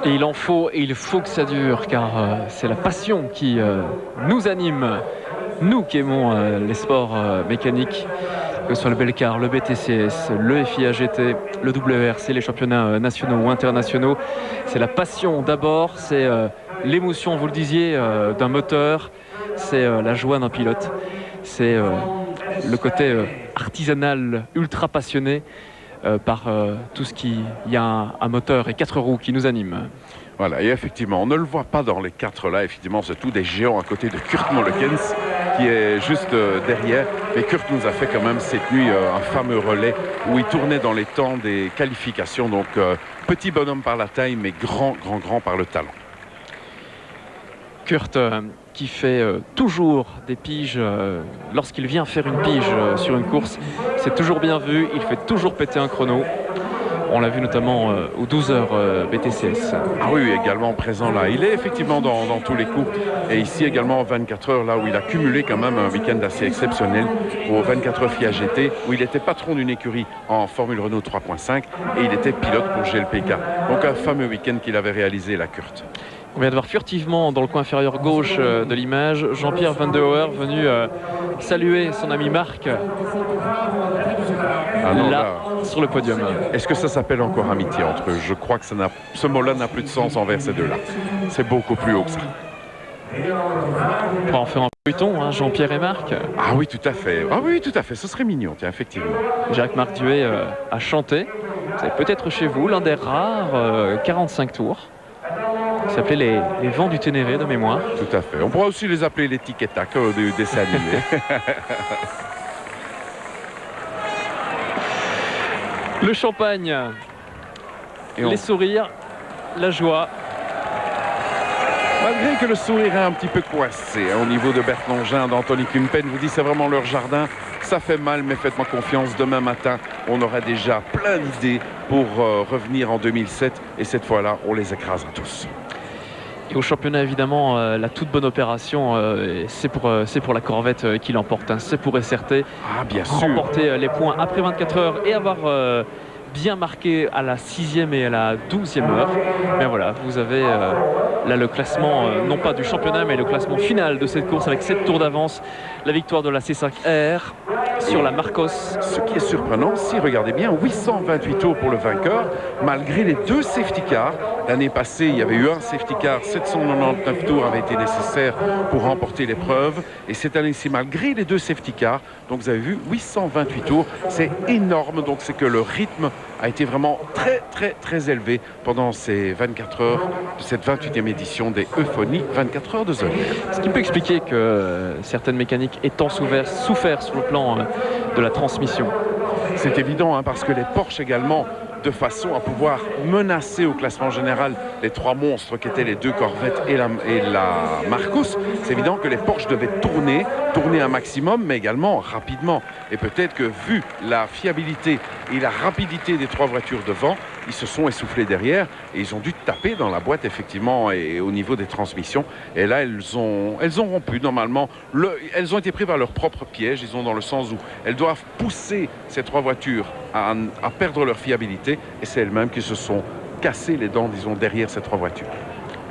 Et il en faut, et il faut que ça dure, car c'est la passion qui nous anime, nous qui aimons les sports mécaniques, que ce soit le Belcar, le BTCS, le FIA GT, le WRC, les championnats nationaux ou internationaux. C'est la passion d'abord, c'est l'émotion, vous le disiez, d'un moteur, c'est la joie d'un pilote, c'est le côté artisanal, ultra passionné par tout ce qui y a un moteur et 4 roues qui nous animent. Voilà, et effectivement, on ne le voit pas dans les 4 là, effectivement, c'est tout des géants à côté de Kurt Molokens qui est juste derrière. Mais Kurt nous a fait quand même cette nuit un fameux relais où il tournait dans les temps des qualifications. Donc petit bonhomme par la taille, mais grand par le talent. Kurt qui fait toujours des piges, lorsqu'il vient faire une pige sur une course, c'est toujours bien vu, il fait toujours péter un chrono. On l'a vu notamment aux 12 heures BTCS. Ah oui, également présent là. Il est effectivement dans tous les coups. Et ici également 24 heures, là où il a cumulé quand même un week-end assez exceptionnel aux 24 heures FIA GT, où il était patron d'une écurie en Formule Renault 3.5 et il était pilote pour GLPK. Donc un fameux week-end qu'il avait réalisé, la Kurt. On vient de voir furtivement dans le coin inférieur gauche de l'image Jean-Pierre Van de Hoer venu saluer son ami Marc sur le podium. Est-ce que ça s'appelle encore amitié entre eux? Je crois que ce mot-là n'a plus de sens envers ces deux-là. C'est beaucoup plus haut que ça. On pourra en faire un feuilleton, hein, Jean-Pierre et Marc. Ah oui, tout à fait. Ah oui, tout à fait. Ce serait mignon, tiens, effectivement. Jacques-Marc Duet a chanté. C'est peut-être chez vous l'un des rares 45 tours. Ça s'appelait les Vents du Ténéré de mémoire. Tout à fait. On pourra aussi les appeler les tic et tac du dessin animé. Le champagne, les sourires, la joie. Malgré que le sourire est un petit peu coincé au niveau de Bertlangin, d'Anthony Kumpen, vous dit c'est vraiment leur jardin, ça fait mal, mais faites-moi confiance, demain matin, on aura déjà plein d'idées pour revenir en 2007, et cette fois-là, on les écrasera tous. Et au championnat, évidemment, la toute bonne opération, c'est pour la Corvette qui l'emporte. Hein. C'est pour SRT. Ah, bien sûr. Remporter les points après 24 heures et avoir bien marqué à la 6e et à la 12e heure. Mais voilà, vous avez là le classement, non pas du championnat, mais le classement final de cette course avec 7 tours d'avance. La victoire de la C5R sur la Marcos. Ce qui est surprenant, si regardez bien, 828 tours pour le vainqueur, malgré les 2 safety cars. L'année passée, il y avait eu un safety car, 799 tours avaient été nécessaires pour remporter l'épreuve. Et cette année-ci, malgré les 2 safety cars, donc vous avez vu, 828 tours, c'est énorme. Donc c'est que le rythme a été vraiment très élevé pendant ces 24 heures de cette 28e édition des Euphonies 24 heures de Zolder. Ce qui peut expliquer que certaines mécaniques étant souffert sur le plan de la transmission. C'est évident, hein, parce que les Porsche également, de façon à pouvoir menacer au classement général les 3 monstres qui étaient les 2 Corvettes et la Marcos, c'est évident que les Porsche devaient tourner un maximum, mais également rapidement. Et peut-être que vu la fiabilité et la rapidité des 3 voitures devant, ils se sont essoufflés derrière et ils ont dû taper dans la boîte effectivement et au niveau des transmissions. Et là, elles ont rompu normalement. Elles ont été prises par leur propre piège. Ils ont dans le sens où elles doivent pousser ces 3 voitures à perdre leur fiabilité et c'est elles-mêmes qui se sont cassées les dents, disons, derrière ces 3 voitures.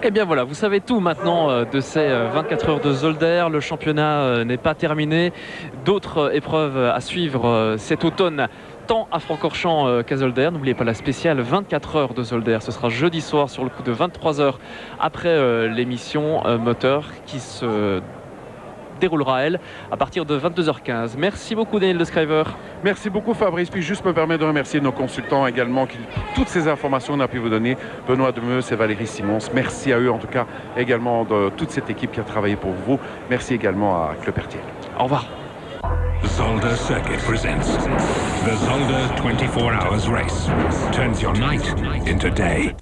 Et bien voilà, vous savez tout maintenant de ces 24 heures de Zolder. Le championnat n'est pas terminé. D'autres épreuves à suivre cet automne, tant à Francorchamps qu'à Zolder. N'oubliez pas la spéciale 24 heures de Zolder. Ce sera jeudi soir sur le coup de 23 heures après l'émission moteur qui se déroulera, elle, à partir de 22h15. Merci beaucoup, Daniel Descriver. Merci beaucoup, Fabrice. Puis juste me permettre de remercier nos consultants également, qui toutes ces informations qu'on a pu vous donner. Benoît Demeus et Valérie Simons. Merci à eux, en tout cas, également de toute cette équipe qui a travaillé pour vous. Merci également à Claude Pertiel. Au revoir. Zolder Circuit presents the Zolder 24 Hours Race. Turns your night into day.